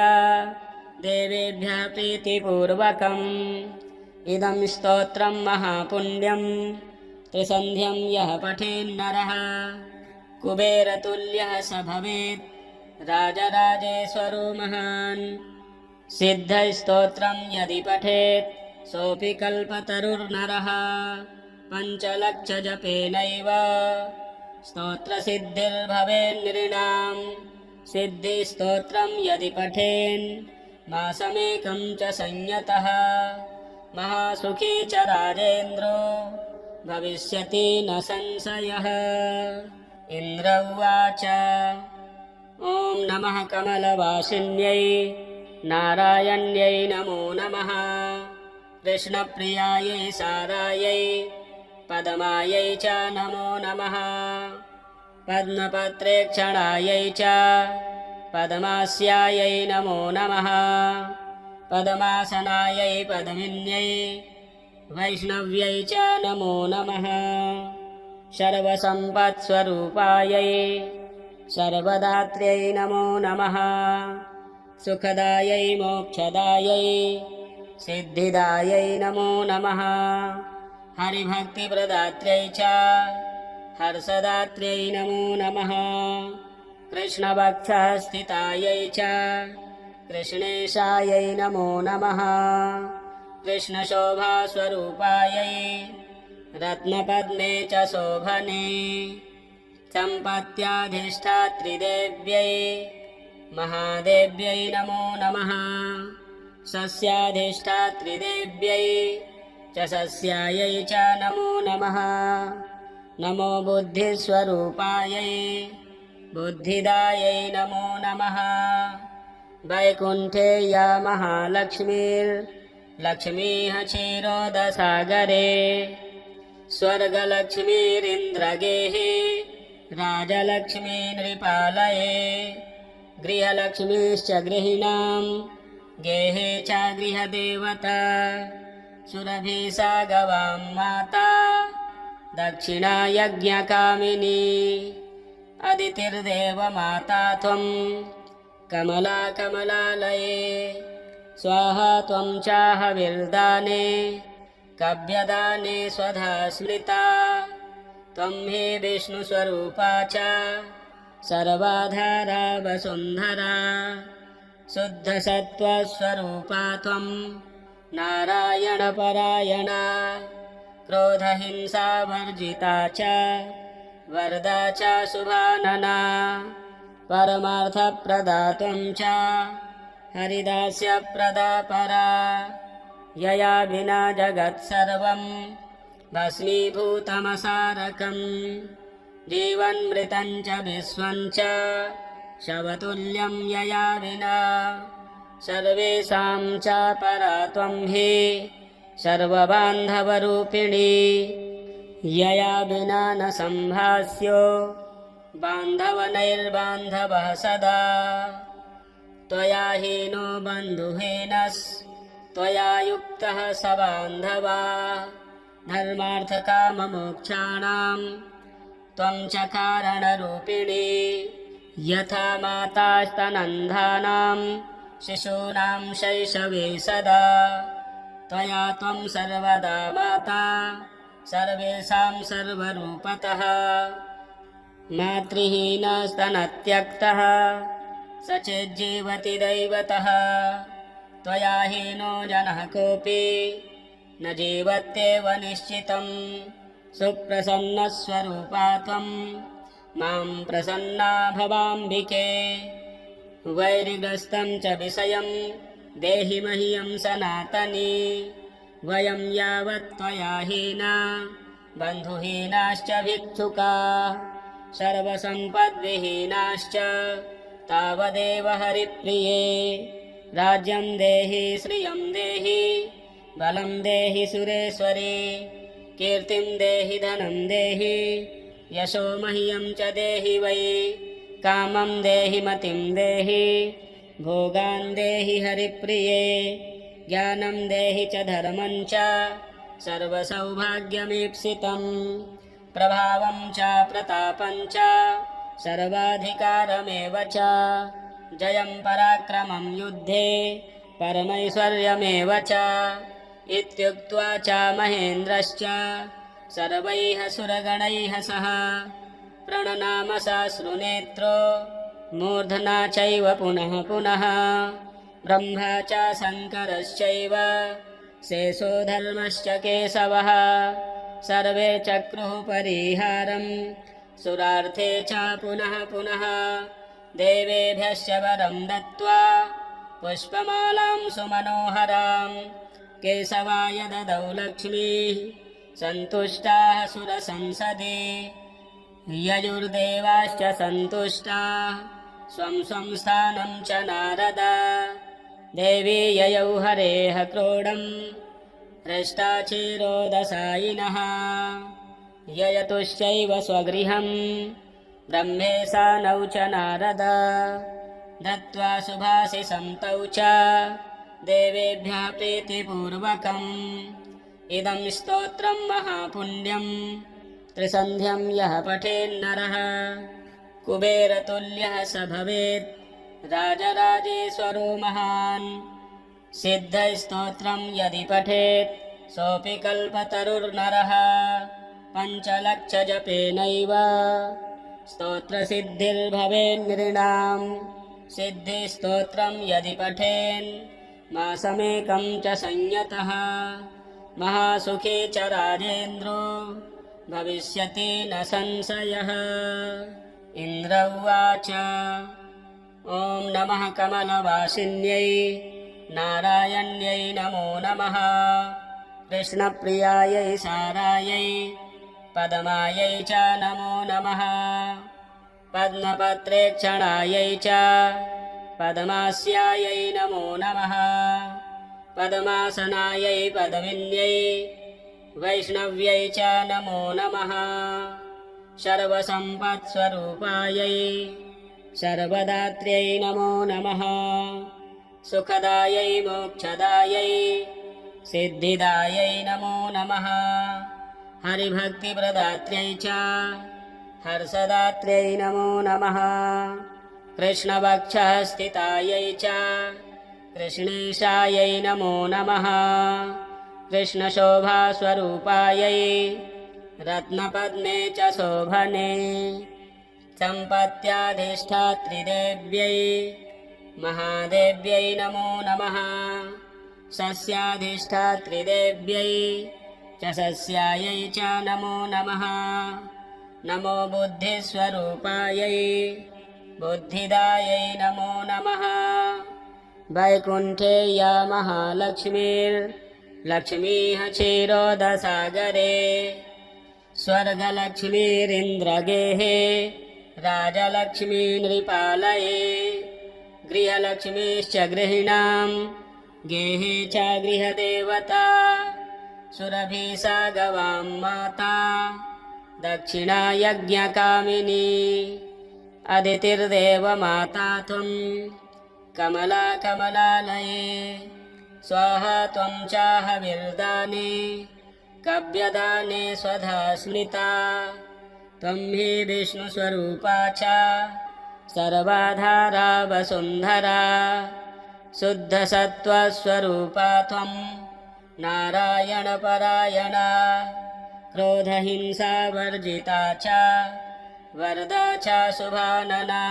देवेभ्यः प्रीतिपूर्वकम् इदं स्तोत्रं महापुण्यं त्रिसन्ध्यं यः पठेन्नरः कुबेरतुल्यः स भवेत् राजराजेश्वरो महान् सिद्धस्तोत्रं यदि पठेत् सोऽपि कल्पतरुर्नरः पञ्चलक्षजपेनैव स्तोत्रसिद्धिर्भवेन्नृणां सिद्धिस्तोत्रं यदि पठेन् मासमेकं च संयतः महासुखी च राजेन्द्रो भविष्यति न संशयः इन्द्र उवाच ॐ नमः कमलवासिन्यै नारायण्यै नमो नमः कृष्णप्रियायै सारायै पद्मायै च नमो नमः पद्मपत्रेक्षणायै च पद्मास्यायै नमो नमः पद्मासनायै पद्मिन्यै वैष्णव्यै च नमो नमः सर्वसम्पत्स्वरूपायै सर्वदात्र्यै नमो नमः सुखदायै मोक्षदायै सिद्धिदायै नमो नमः हरिभक्तिप्रदात्र्यै च हर्षदात्र्यै नमो नमः कृष्णवक्षस्थितायै च कृष्णेशायै नमो नमः कृष्णशोभास्वरूपायै रत्नपद्मे च शोभने सम्पत्याधिष्ठात्रिदेव्यै महादेव्यै नमो नमः सस्याधिष्ठात्रिदेव्यै च सस्यायै च नमो नमः नमो बुद्धिस्वरूपायै बुद्धिदायै नमो नमः वैकुण्ठे या महालक्ष्मीर्लक्ष्मीः क्षीरोदसागरे स्वर्गलक्ष्मीरिन्द्रगेः राजलक्ष्मी नृपालये गृहलक्ष्मीश्च गृहिणां गेहे च गृहदेवता सुरभिसा गवां माता दक्षिणा यज्ञकामिनी अदितिर्देवमाता त्वं कमला कमलालये स्वाहा त्वं चाहविर्दाने कव्यदाने स्वधा स्मृता त्वं हि विष्णुस्वरूपा च सर्वाधारा वसुन्धरा शुद्धसत्त्वस्वरूपा त्वं नारायणपरायणा क्रोधहिंसावर्जिता च वरदा च शुभानना परमार्थप्रदा त्वं च हरिदास्यप्रदा परा यया विना जगत्सर्वं भस्मीभूतमसारकम् जीवन्मृतं च विश्वं च शवतुल्यं यया विना सर्वेषां च परा त्वं हि सर्वबान्धवरूपिणी यया विना न सम्भास्यो बान्धवनैर्बान्धवः सदा त्वया हीनो बन्धुहीनस्त्वया युक्तः स बान्धवा धर्मार्थकाममोक्षाणां त्वं च कारणरूपिणी यथा मातास्तनन्धानां शिशूनां शैशवे सदा त्वया त्वं सर्वदा माता सर्वेषां सर्वरूपतः मातृहीनस्तनत्यक्तः स चेज्जीवति दैवतः त्वया हीनो जनः कोऽपि न जीवत्येव निश्चितं सुप्रसन्नस्वरूपा त्वं मां प्रसन्ना भवाम्बिके वैरिग्रस्तं च विषयं देहि मह्यं सनातनी वयं यावत् त्वया हीना बन्धुहीनाश्च भिक्षुका सर्वसम्पद्विहीनाश्च तावदेव हरिप्रिये राज्यं देहि श्रियं देहि बलं देहि सुरेश्वरी कीर्तिं देहि धनं देहि यशो मह्यं च देहि वै कामं देहि मतिं देहि भोगान् देहि हरिप्रिये ज्ञानं देहि च धर्मं च सर्वसौभाग्यमीप्सितं प्रभावं च प्रतापं च सर्वाधिकारमेव च जयं पराक्रमं युद्धे परमैश्वर्यमेव च इत्युक्त्वा च महेन्द्रश्च सर्वैः सुरगणैः सह प्रणनाम साश्रुनेत्रो मूर्धना चैव पुनः पुनः ब्रह्मा च शङ्करश्चैव शेषो धर्मश्च केशवः सर्वे चक्रुः परिहारं सुरार्थे च पुनः पुनः देवेभ्यश्च वरं दत्त्वा पुष्पमालां सुमनोहरां केशवाय ददौ लक्ष्मीः सन्तुष्टाः सुरसंसदे ययुर्देवाश्च सन्तुष्टाः स्वं स्वं स्थानं च नारद देवी ययौ हरेः क्रोडं हृष्टाचिरोदसायिनः ययतुश्चैव स्वगृहं ब्रह्मेशानौ च नारद दत्त्वा शुभाशिषं तौ च देवेभ्यः प्रीतिपूर्वकम् इदं स्तोत्रं महापुण्यं त्रिसन्ध्यं यः पठेन्नरः कुबेरतुल्यः स भवेत् राजराजेश्वरो महान् सिद्धस्तोत्रं यदि पठेत् सोऽपि कल्पतरुर्नरः पञ्चलक्षजपेनैव स्तोत्रसिद्धिर्भवेन्नृणां सिद्धिस्तोत्रं यदि पठेन् मासमेकं च संयतः महासुखी च राजेन्द्रो भविष्यति न संशयः इन्द्र उवाच ॐ नमः कमलवासिन्यै नारायण्यै नमो नमः कृष्णप्रियायै सारायै पद्मायै च नमो नमः पद्मपत्रेक्षणायै च पद्मास्यायै नमो नमः पद्मासनायै पद्मिन्यै वैष्णव्यै च नमो नमः सर्वसम्पत्स्वरूपायै सर्वदात्र्यै नमो नमः सुखदायै मोक्षदायै सिद्धिदायै नमो नमः हरिभक्तिप्रदात्र्यै च हर्षदात्र्यै नमो नमः कृष्णवक्षः स्थितायै च कृष्णेशायै नमो नमः कृष्णशोभास्वरूपायै रत्नपद्मे च शोभने सम्पत्याधिष्ठात्रिदेव्यै महादेव्यै नमो नमः सस्याधिष्ठात्रिदेव्यै च सस्यायै च नमो नमः नमो बुद्धिस्वरूपायै बुद्धिदायै नमो नमः वैकुण्ठे या महालक्ष्मीर्लक्ष्मीः क्षीरोदसागरे स्वर्गलक्ष्मीरिन्द्रगेहे राजलक्ष्मी नृपालये गृहलक्ष्मीश्च गृहिणां गेहे च गृहदेवता सुरभिसा गवां माता दक्षिणा यज्ञकामिनी अदितिर्देवमाता त्वं कमला कमलालये स्वाहा त्वं चाहविर्दाने कव्यदाने स्वधा स्मृता त्वं हि विष्णुस्वरूपा च सर्वाधारा वसुन्धरा शुद्धसत्त्वस्वरूपा त्वं नारायणपरायणा क्रोधहिंसावर्जिता च वरदा च शुभानना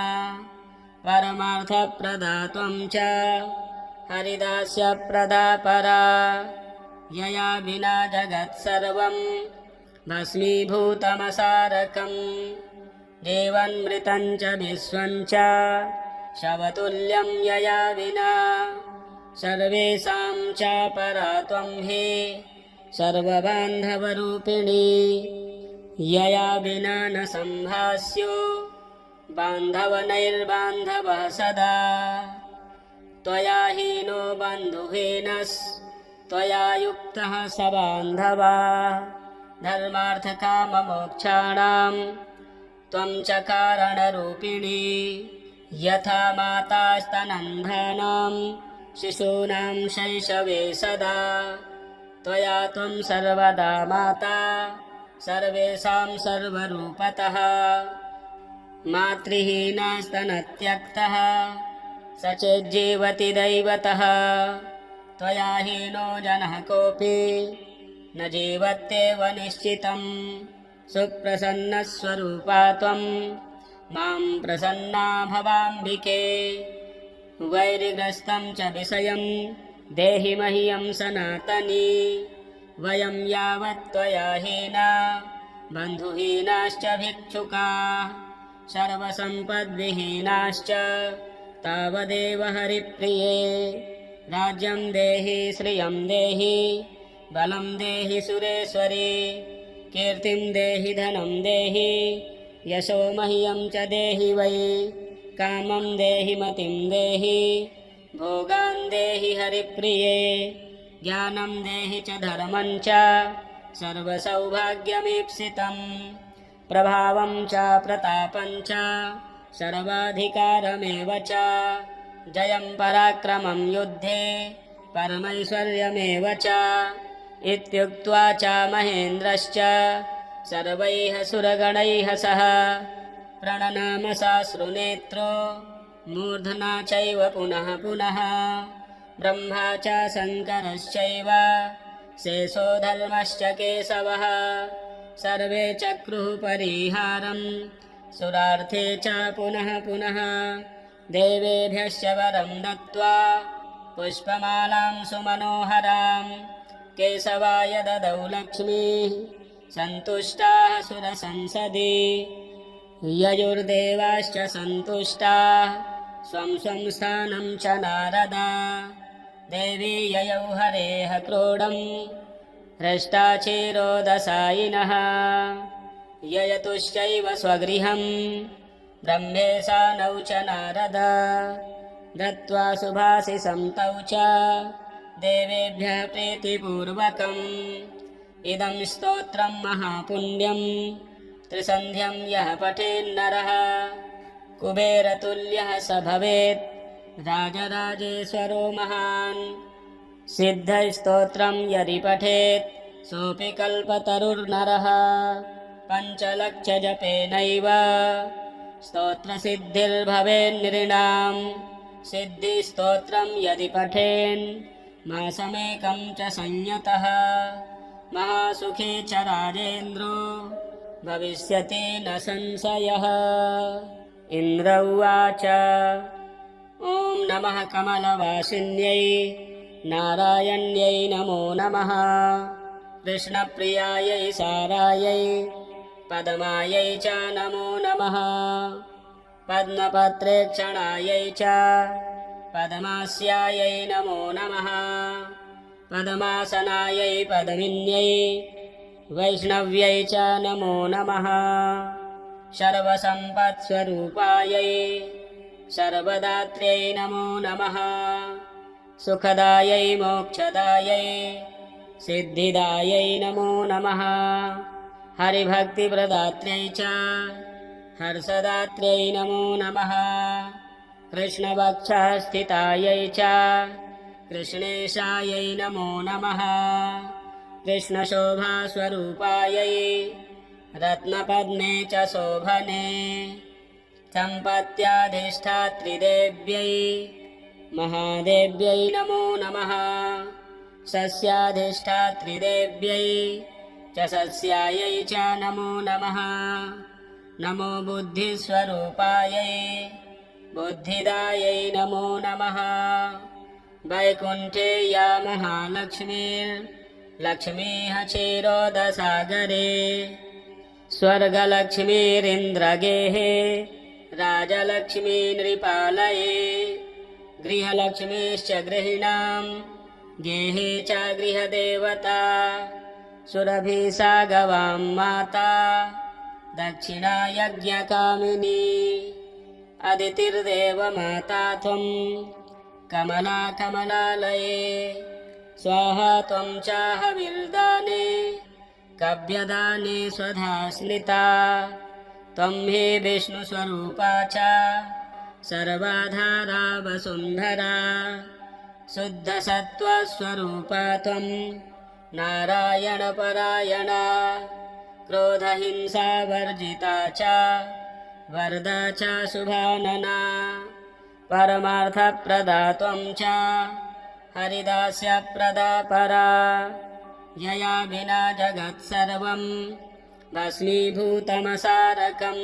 परमार्थप्रदा त्वं च हरिदास्यप्रदा परा यया विना जगत्सर्वं भस्मीभूतमसारकम् जीवन्मृतं च विश्वं च शवतुल्यं यया विना सर्वेषां च परा त्वं हि सर्वबान्धवरूपिणी यया विना न सम्भास्यो बान्धवनैर्बान्धवः सदा त्वया हीनो बन्धुहीनस्त्वया युक्तः स बान्धवा धर्मार्थकाममोक्षाणां त्वं च कारणरूपिणी यथा मातास्तनन्धानां शिशूनां शैशवे सदा त्वया त्वं सर्वदा माता सर्वेषां सर्वरूपतः मातृहीनस्तनत्यक्तः स चेज्जीवति दैवतः त्वया हीनो जनः कोऽपि न जीवत्येव निश्चितं सुप्रसन्नस्वरूपा त्वं मां प्रसन्ना भवाम्बिके वैरिग्रस्तं च विषयं देहि मह्यं सनातनी वयं यावत् त्वया हीना बन्धुहीनाश्च भिक्षुकाः सर्वसम्पद्विहीनाश्च तावदेव हरिप्रिये राज्यं देहि श्रियं देहि बलं देहि सुरेश्वरी कीर्तिं देहि धनं देहि यशो मह्यं च देहि वै कामं देहि मतिं देहि भोगान् देहि हरिप्रिये ज्ञानं देहि च धर्मं च सर्वसौभाग्यमीप्सितं प्रभावं च प्रतापं च सर्वाधिकारमेव च जयं पराक्रमं युद्धे परमैश्वर्यमेव च इत्युक्त्वा च महेन्द्रश्च सर्वैः सुरगणैः सह प्रणनाम साश्रुनेत्रो मूर्धना चैव पुनः पुनः ब्रह्मा च शङ्करश्चैव शेषो धर्मश्च केशवः सर्वे चक्रुः परिहारं सुरार्थे च पुनः पुनः देवेभ्यश्च वरं दत्त्वा पुष्पमालां सुमनोहरां केशवाय ददौ लक्ष्मीः सन्तुष्टाः सुरसंसदि ययुर्देवाश्च सन्तुष्टाः स्वं स्वं स्थानं च नारद देवी ययौ हरेः क्रोडं हृष्टाचिरोदसायिनः ययतुश्चैव स्वगृहं ब्रह्मेशानौ च नारद दत्त्वा सुभाषिसं तौ च देवेभ्यः प्रीतिपूर्वकम् इदं स्तोत्रं महापुण्यं त्रिसन्ध्यं यः पठेन्नरः कुबेरतुल्यः स भवेत् राजराजेश्वरो महान् सिद्धस्तोत्रं यदि पठेत् सोऽपि कल्पतरुर्नरः पञ्चलक्षजपेनैव स्तोत्रसिद्धिर्भवेन्नृणां सिद्धिस्तोत्रं यदि पठेन् मासमेकं च संयतः महासुखी च राजेन्द्रो भविष्यति न संशयः इन्द्र उवाच ॐ नमः कमलवासिन्यै नारायण्यै नमो नमः कृष्णप्रियायै सारायै पद्मायै च नमो नमः पद्मपत्रेक्षणायै च पद्मास्यायै नमो नमः पद्मासनायै पद्मिन्यै वैष्णव्यै च नमो नमः सर्वसम्पत्स्वरूपायै सर्वदात्र्यै नमो नमः सुखदायै मोक्षदायै सिद्धिदायै नमो नमः हरिभक्तिप्रदात्र्यै च हर्षदात्र्यै नमो नमः कृष्णवक्षः स्थितायै च कृष्णेशायै नमो नमः कृष्णशोभास्वरूपायै रत्नपद्मे च शोभने सम्पत्याधिष्ठात्रिदेव्यै महादेव्यै नमो नमः सस्याधिष्ठात्रिदेव्यै च सस्यायै च नमो नमः नमो बुद्धिस्वरूपायै बुद्धिदायै नमो नमः वैकुण्ठे या महालक्ष्मीर्लक्ष्मीः क्षीरोदसागरे स्वर्गलक्ष्मीरिन्द्रगेः राजलक्ष्मी नृपालये गृहलक्ष्मीश्च गृहिणां गेहे च गृहदेवता सुरभिसा गवां माता दक्षिणा यज्ञकामिनी अदितिर्देवमाता त्वं कमला कमलालये स्वाहा त्वं चाहविर्दाने कव्यदाने स्वधा स्मृता त्वं हि विष्णुस्वरूपा च सर्वाधारा वसुन्धरा शुद्धसत्त्वस्वरूपा त्वं नारायणपरायणा क्रोधहिंसावर्जिता च वरदा च शुभानना परमार्थप्रदा त्वं च हरिदास्यप्रदा परा यया विना जगत्सर्वं भस्मीभूतमसारकम्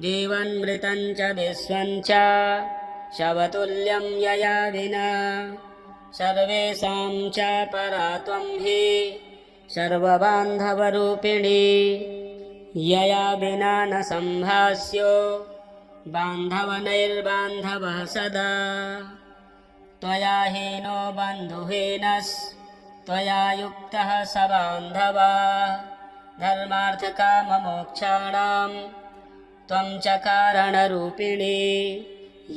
जीवन्मृतं च विश्वं च शवतुल्यं यया विना सर्वेषां च परा त्वं हि सर्वबान्धवरूपिणी यया विना न सम्भास्यो बान्धवनैर्बान्धवः सदा त्वया हीनो बन्धुहीनस्त्वया युक्तः स बान्धवा धर्मार्थकाममोक्षाणां त्वं च कारणरूपिणी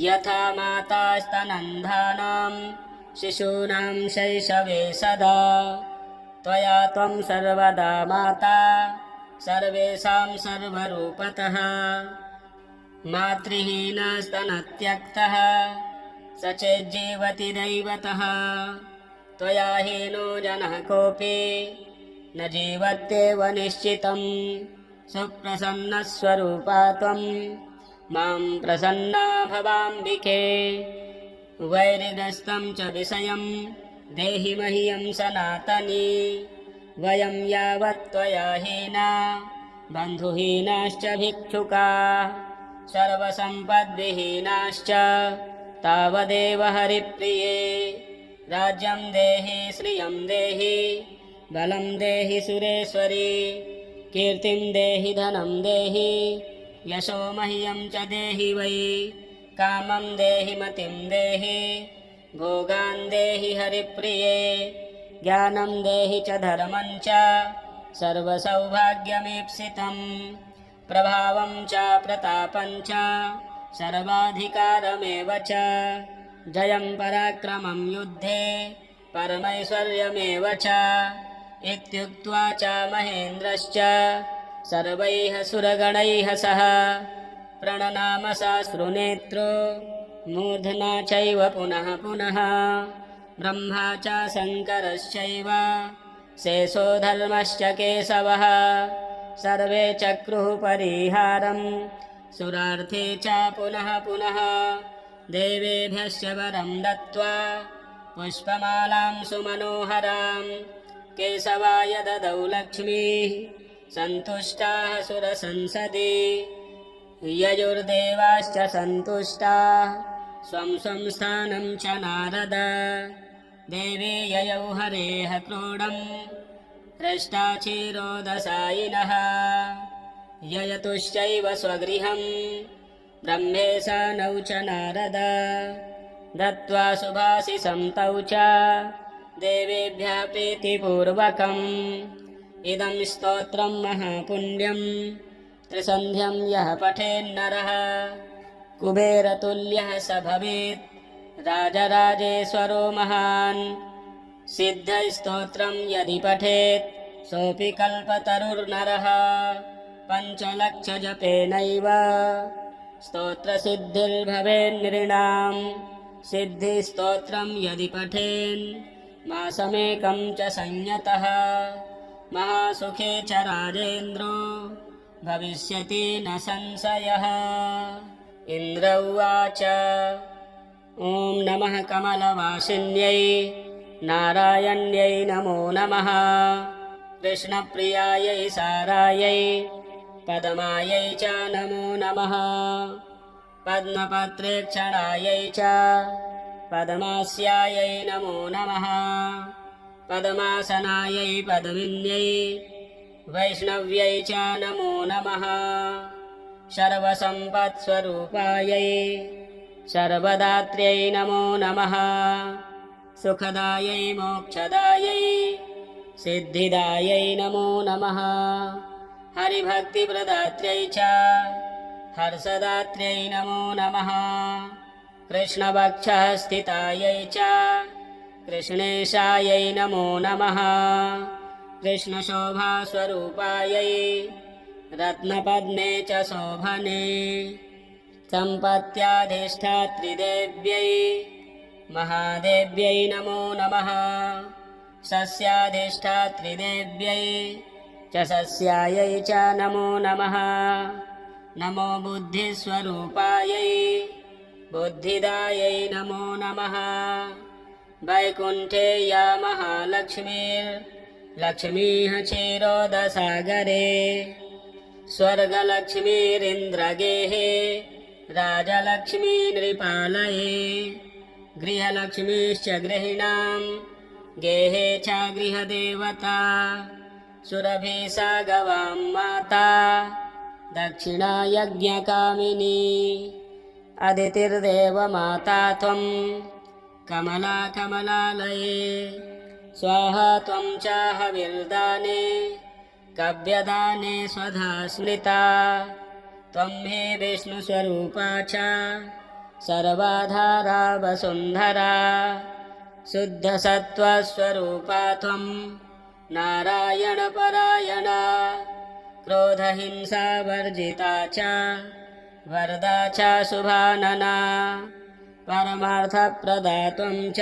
यथा मातास्तनन्धानां शिशूनां शैशवे सदा त्वया त्वं सर्वदा माता सर्वेषां सर्वरूपतः मातृहीनस्तनत्यक्तः स चेज्जीवति दैवतः त्वया हीनो जनः कोऽपि न जीवत्येव निश्चितं सुप्रसन्नस्वरूपा त्वं मां प्रसन्ना भवाम्बिके वैरिग्रस्तं च विषयं देहि मह्यं सनातनी वयं यावत् त्वया हीना बन्धुहीनाश्च भिक्षुकाः सर्वसम्पद्विहीनाश्च तावदेव हरिप्रिये राज्यं देहि श्रियं देहि बलं देहि सुरेश्वरी कीर्तिं देहि धनं देहि यशो मह्यं च देहि वै कामं देहि मतिं देहि भोगान् देहि हरिप्रिये ज्ञानं देहि च धर्मं च सर्वसौभाग्यमीप्सितं प्रभावं च प्रतापं च सर्वाधिकारमेव च जयं पराक्रमं युद्धे परमैश्वर्यमेव च इत्युक्त्वा च महेन्द्रश्च सर्वैः सुरगणैः सह प्रणनाम साश्रुनेत्रो मूर्धना चैव पुनः पुनः ब्रह्मा च शङ्करश्चैव शेषो धर्मश्च केशवः सर्वे चक्रुः परिहारं सुरार्थे च पुनः पुनः देवेभ्यश्च वरं दत्त्वा पुष्पमालां सुमनोहरां केशवाय ददौ लक्ष्मीः सन्तुष्टाः सुरसंसदि ययुर्देवाश्च सन्तुष्टाः स्वं स्वं स्थानं च नारद देवे ययौ हरेः क्रोडं हृष्टाक्षीरोदशायिनः ययतुश्चैव स्वगृहं ब्रह्मेशानौ च नारद दत्त्वा सुभाषिसं तौ च देवेभ्यः प्रीतिपूर्वकम् इदं स्तोत्रं महापुण्यं त्रिसन्ध्यं यः पठेन्नरः कुबेरतुल्यः स भवेत् राजराजेश्वरो महान् सिद्धस्तोत्रं यदि पठेत् सोऽपि कल्पतरुर्नरः पञ्चलक्षजपेनैव स्तोत्रसिद्धिर्भवेन्नृणां सिद्धिस्तोत्रं यदि पठेन् मासमेकं च संयतः महासुखे च राजेन्द्रो भविष्यति न संशयः इन्द्र उवाच ॐ नमः कमलवासिन्यै नारायण्यै नमो नमः कृष्णप्रियायै सारायै पद्मायै च नमो नमः पद्मपत्रेक्षणायै च पद्मास्यायै नमो नमः पद्मासनायै पद्मिन्यै वैष्णव्यै च नमो नमः सर्वसम्पत्स्वरूपायै सर्वदात्र्यै नमो नमः सुखदायै मोक्षदायै सिद्धिदायै नमो नमः। हरिभक्तिप्रदात्र्यै च हर्षदात्र्यै नमो नमः। कृष्णवक्षः स्थितायै च कृष्णेशायै नमो नमः। कृष्णशोभास्वरूपायै रत्नपद्मे च शोभने सम्पत्याधिष्ठात्रिदेव्यै महादेव्यै नमो नमः। सस्याधिष्ठात्रिदेव्यै च सस्यायै च नमो नमः। नमो बुद्धिस्वरूपायै बुद्धिदायै नमो नमः। वैकुण्ठे या महालक्ष्मीर्लक्ष्मीः क्षीरोदसागरे स्वर्गलक्ष्मीरिन्द्रगेः राजलक्ष्मी नृपालये गृहलक्ष्मीश्च गृहिणां गेहे च गृहदेवता सुरभि सा गवां माता दक्षिणा यज्ञकामिनी अदितिर्देवमाता त्वं कमला कमलालये स्वाहा त्वं च हविर्दाने काव्यदाने स्वधा स्मृता त्वं हि विष्णुस्वरूपा च सर्वाधारा वसुन्धरा शुद्धसत्त्वस्वरूपा त्वं नारायणपरायणा क्रोधहिंसावर्जिता च वरदा च शुभानना परमार्थप्रदा त्वं च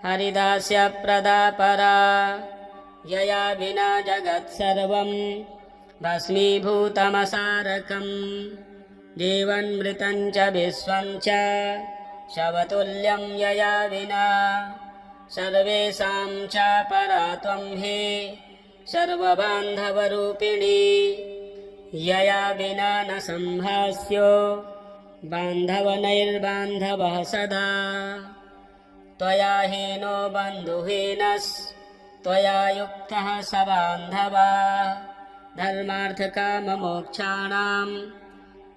हरिदास्यप्रदा परा यया विना जगत्सर्वं भस्मीभूतमसारकम् जीवन्मृतं च विश्वं च शवतुल्यं यया विना सर्वेषां च परा त्वं हि सर्वबान्धवरूपिणी यया विना न सम्भास्यो बान्धवनैर्बान्धवः सदा त्वया हीनो बन्धुहीनस्त्वया युक्तः स बान्धवा धर्मार्थकाममोक्षाणां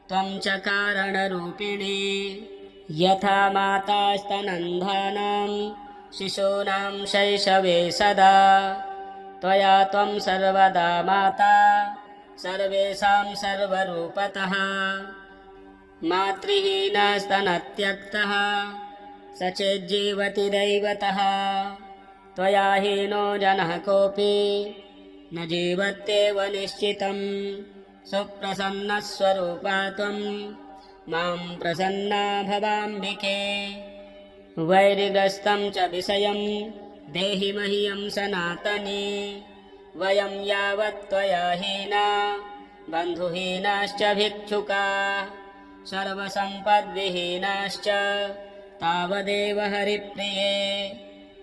त्वं च कारणरूपिणी यथा माता स्तनन्धानां शिशूनां शैशवे सदा त्वया त्वं सर्वदा माता सर्वेषां सर्वरूपतः मातृहीनस्तनत्यक्तः स चेज्जीवति दैवतः त्वया हीनो जनः कोऽपि न जीवत्येव निश्चितं सुप्रसन्नस्वरूपा त्वं मां प्रसन्ना भवाम्बिके वैरिग्रस्तं च विषयं देहि मह्यं सनातनी वयं यावत् त्वया हीना बन्धुहीनाश्च भिक्षुकाः सर्वसम्पद्विहीनाश्च तावदेव हरिप्रिये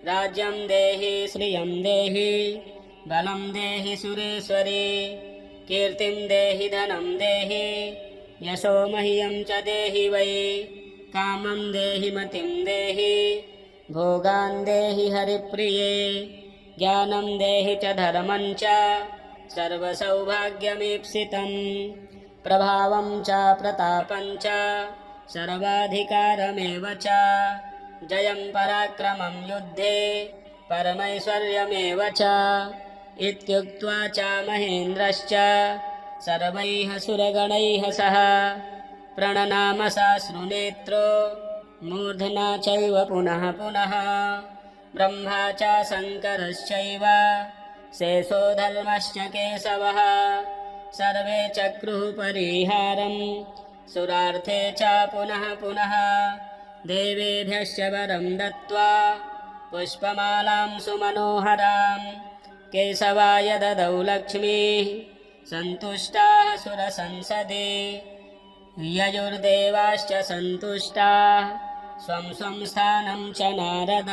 राज्यं देहि श्रियं देहि बलं देहि सुरेश्वरी कीर्तिं देहि धनं देहि यशो मह्यं च देहि वै कामं देहि मतिं देहि भोगान् देहि हरिप्रिये ज्ञानं देहि च धर्मं च सर्वसौभाग्यमीप्सितं प्रभावं च प्रतापं च सर्वाधिकारमेव च जयं पराक्रमं युद्धे परमैश्वर्यमेव च इत्युक्त्वा च महेन्द्रश्च सर्वैः सुरगणैः सह प्रणनाम साश्रुनेत्रो मूर्धना चैव पुनः पुनः ब्रह्मा च शङ्करश्चैव शेषो धर्मश्च केशवः सर्वे चक्रुः परिहारं सुरार्थे च पुनः पुनः देवेभ्यश्च वरं दत्त्वा पुष्पमालां सुमनोहरां केशवाय ददौ लक्ष्मीः सन्तुष्टाः सुरसंसदि ययुर्देवाश्च सन्तुष्टाः स्वं स्वं स्थानं च नारद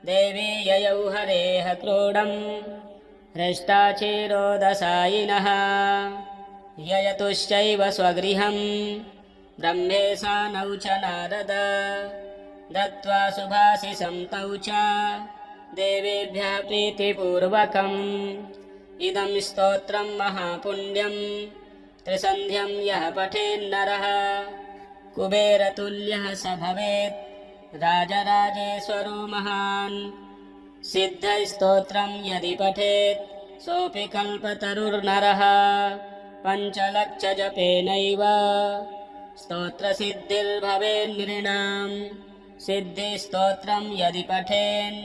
देवी ययौ हरेः क्रोडं हृष्टाचिरोदसायिनः ययतुश्चैव स्वगृहं ब्रह्मेशानौ च नारद दत्त्वा सुभाषिषं तौ च देवेभ्यः प्रीतिपूर्वकम् इदं स्तोत्रं महापुण्यं त्रिसन्ध्यं यः पठेन्नरः कुबेरतुल्यः स भवेत् राजराजेश्वरो महान् सिद्धस्तोत्रं यदि पठेत् सोऽपि कल्पतरुर्नरः पञ्चलक्षजपेनैव स्तोत्रसिद्धिर्भवेन्नृणां सिद्धिस्तोत्रं यदि पठेन्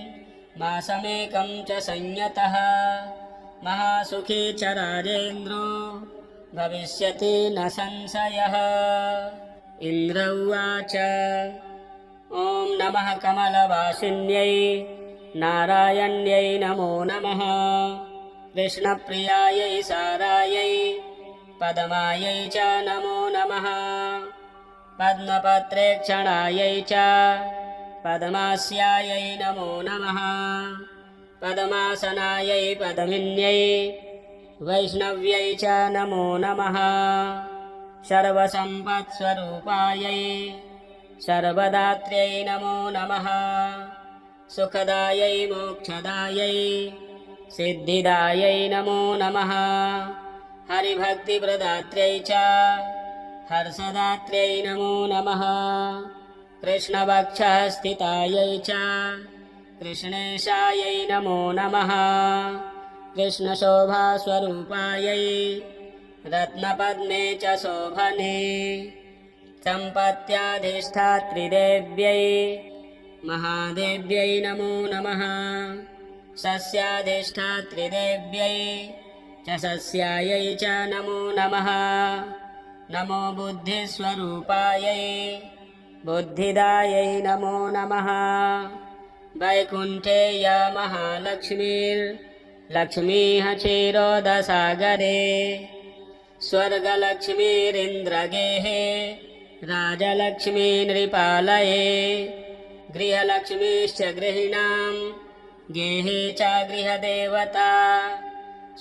मासमेकं च संयतः महासुखी च राजेन्द्रो भविष्यति न संशयः। इन्द्र उवाच ॐ नमः कमलवासिन्यै नारायण्यै नमो नमः कृष्णप्रियायै सारायै पद्मायै च नमो नमः पद्मपत्रेक्षणायै च पद्मास्यायै नमो नमः पद्मासनायै पद्मिन्यै वैष्णव्यै च नमो नमः सर्वसम्पत्स्वरूपायै सर्वदात्र्यै नमो नमः सुखदायै मोक्षदायै सिद्धिदायै नमो नमः हरिभक्तिप्रदात्र्यै च हर्षदात्र्यै नमो नमः कृष्णवक्षस्थितायै च कृष्णेशायै नमो नमः कृष्णशोभास्वरूपायै रत्नपद्मे च शोभने सम्पत्याधिष्ठात्रिदेव्यै महादेव्यै नमो नमः सस्याधिष्ठात्रिदेव्यै च सस्यायै च नमो नमः नमो बुद्धिस्वरूपायै बुद्धिदायै नमो नमः वैकुण्ठे या महालक्ष्मीर्लक्ष्मीः क्षीरोदसागरे स्वर्गलक्ष्मीरिन्द्रगेहे राजलक्ष्मी नृपालये गृहलक्ष्मीश्च गृहिणां गेहे च गृहदेवता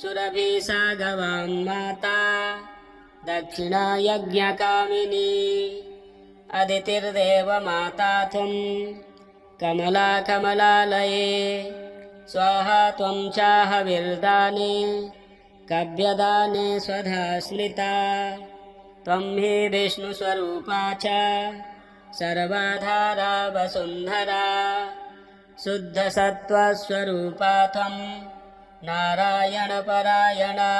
सुरभि सा गवां माता दक्षिणा यज्ञकामिनी अदितिर्देवमाता त्वं कमला कमलालये स्वाहा त्वं चाहविर्दाने कव्यदाने स्वधा स्मृता त्वं हि विष्णुस्वरूपा च सर्वाधारा वसुन्धरा शुद्धसत्त्वस्वरूपा त्वं नारायणपरायणा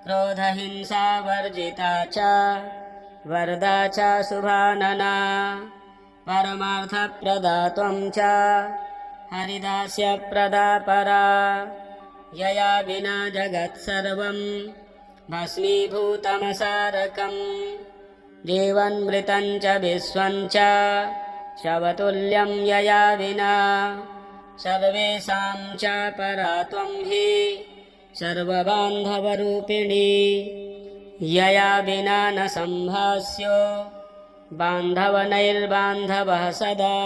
क्रोधहिंसावर्जिता च वरदा च शुभानना परमार्थप्रदा त्वं च हरिदास्यप्रदा परा यया विना जगत्सर्वं भस्मीभूतमसारकम् जीवन्मृतं च विश्वं च शवतुल्यं यया विना सर्वेषां च परा त्वं हि सर्वबान्धवरूपिणी यया विना न सम्भास्यो बान्धवनैर्बान्धवः सदा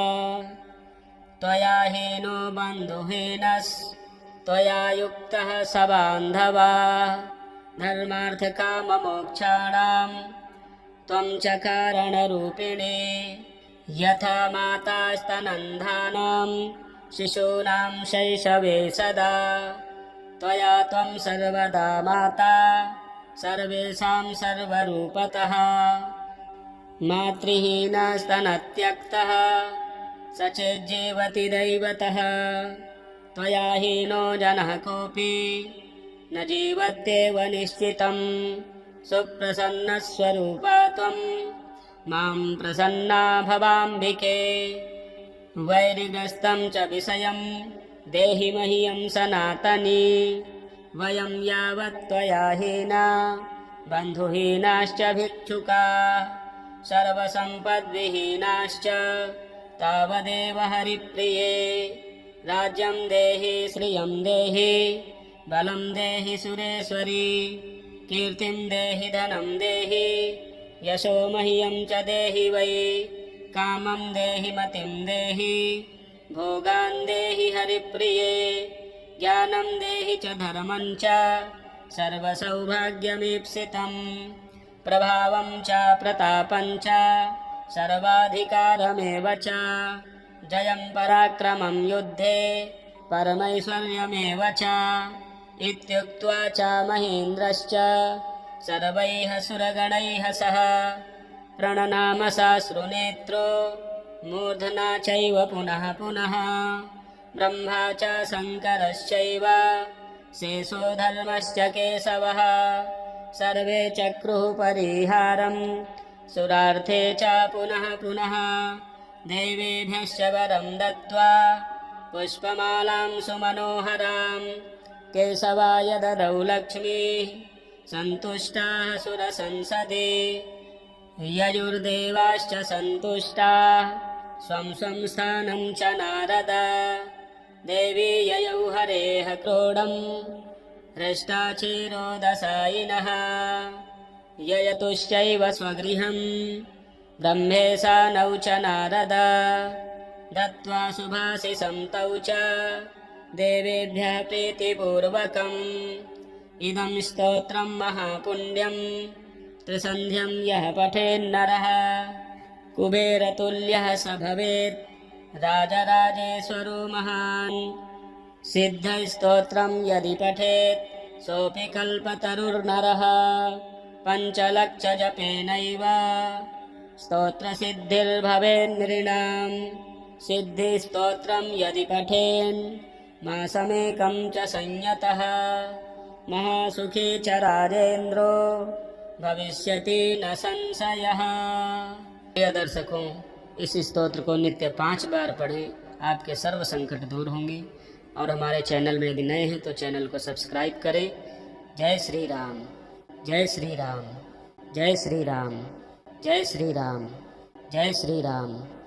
त्वया हीनो बन्धुहीनस्त्वया युक्तः स बान्धवा धर्मार्थकाममोक्षाणां त्वं च कारणरूपिणी यथा माता स्तनन्धानां शिशूनां शैशवे सदा त्वया त्वं सर्वदा माता सर्वेषां सर्वरूपतः मातृहीनस्तनत्यक्तः स चेज्जीवति दैवतः त्वया हीनो जनः कोऽपि न जीवत्येव निश्चितं सुप्रसन्नस्वरूपा त्वं मां प्रसन्ना भवाम्बिके वैरिग्रस्तं च विषयं देहि मह्यं सनातनी वयं यावत् त्वया हीना बन्धुहीनाश्च भिक्षुका सर्वसम्पद्विहीनाश्च तावदेव हरिप्रिये राज्यं देहि श्रियं देहि बलं देहि सुरेश्वरी कीर्तिं देहि धनं देहि यशो मह्यं च देहि वै कामं देहि मतिं देहि भोगान् देहि हरिप्रिये ज्ञानं देहि च धर्मं च सर्वसौभाग्यमीप्सितं प्रभावं च प्रतापं च सर्वाधिकारमेव च जयं पराक्रमं युद्धे परमैश्वर्यमेव च इत्युक्त्वा च महेन्द्रश्च सर्वैः सुरगणैः सह प्रणनाम साश्रुनेत्रो मूर्धना चैव पुनः पुनः ब्रह्मा च शङ्करश्चैव शेषो धर्मश्च केशवः सर्वे चक्रुः परिहारं सुरार्थे च पुनः पुनः देवेभ्यश्च वरं दत्त्वा पुष्पमालां सुमनोहरां केशवाय ददौ लक्ष्मीः सन्तुष्टाः सुरसंसदि ययुर्देवाश्च सन्तुष्टाः स्वं स्वं स्थानं च नारद देवी ययौ हरेः क्रोडं हृष्टाचीरोदशायिनः ययतुश्चैव स्वगृहं ब्रह्मेशानौ च नारद दत्त्वा सुभाषिसं तौ च देवेभ्यः प्रीतिपूर्वकम् इदं स्तोत्रं महापुण्यं त्रिसन्ध्यं यः पठेन्नरः कुबेरतुल्यः स भवेत् राजराजेश्वरो महान् सिद्धस्तोत्रं यदि पठेत् सोऽपि कल्पतरुर्नरः पञ्चलक्षजपेनैव स्तोत्रसिद्धिर्भवेन्नृणां सिद्धिस्तोत्रं यदि पठेन् मासमेकं च संयतः महासुखी च राजेन्द्रो भविष्यति न संशयः। प्रिय दर्शकों, इस स्तोत्र को नित्य 5 बार पढ़ें, आपके सर्व संकट दूर होंगे। और हमारे चैनल में यदि नए हैं तो चैनल को सब्सक्राइब करें। जय श्री राम, जय श्री राम, जय श्री राम, जय श्री राम, जय श्री राम।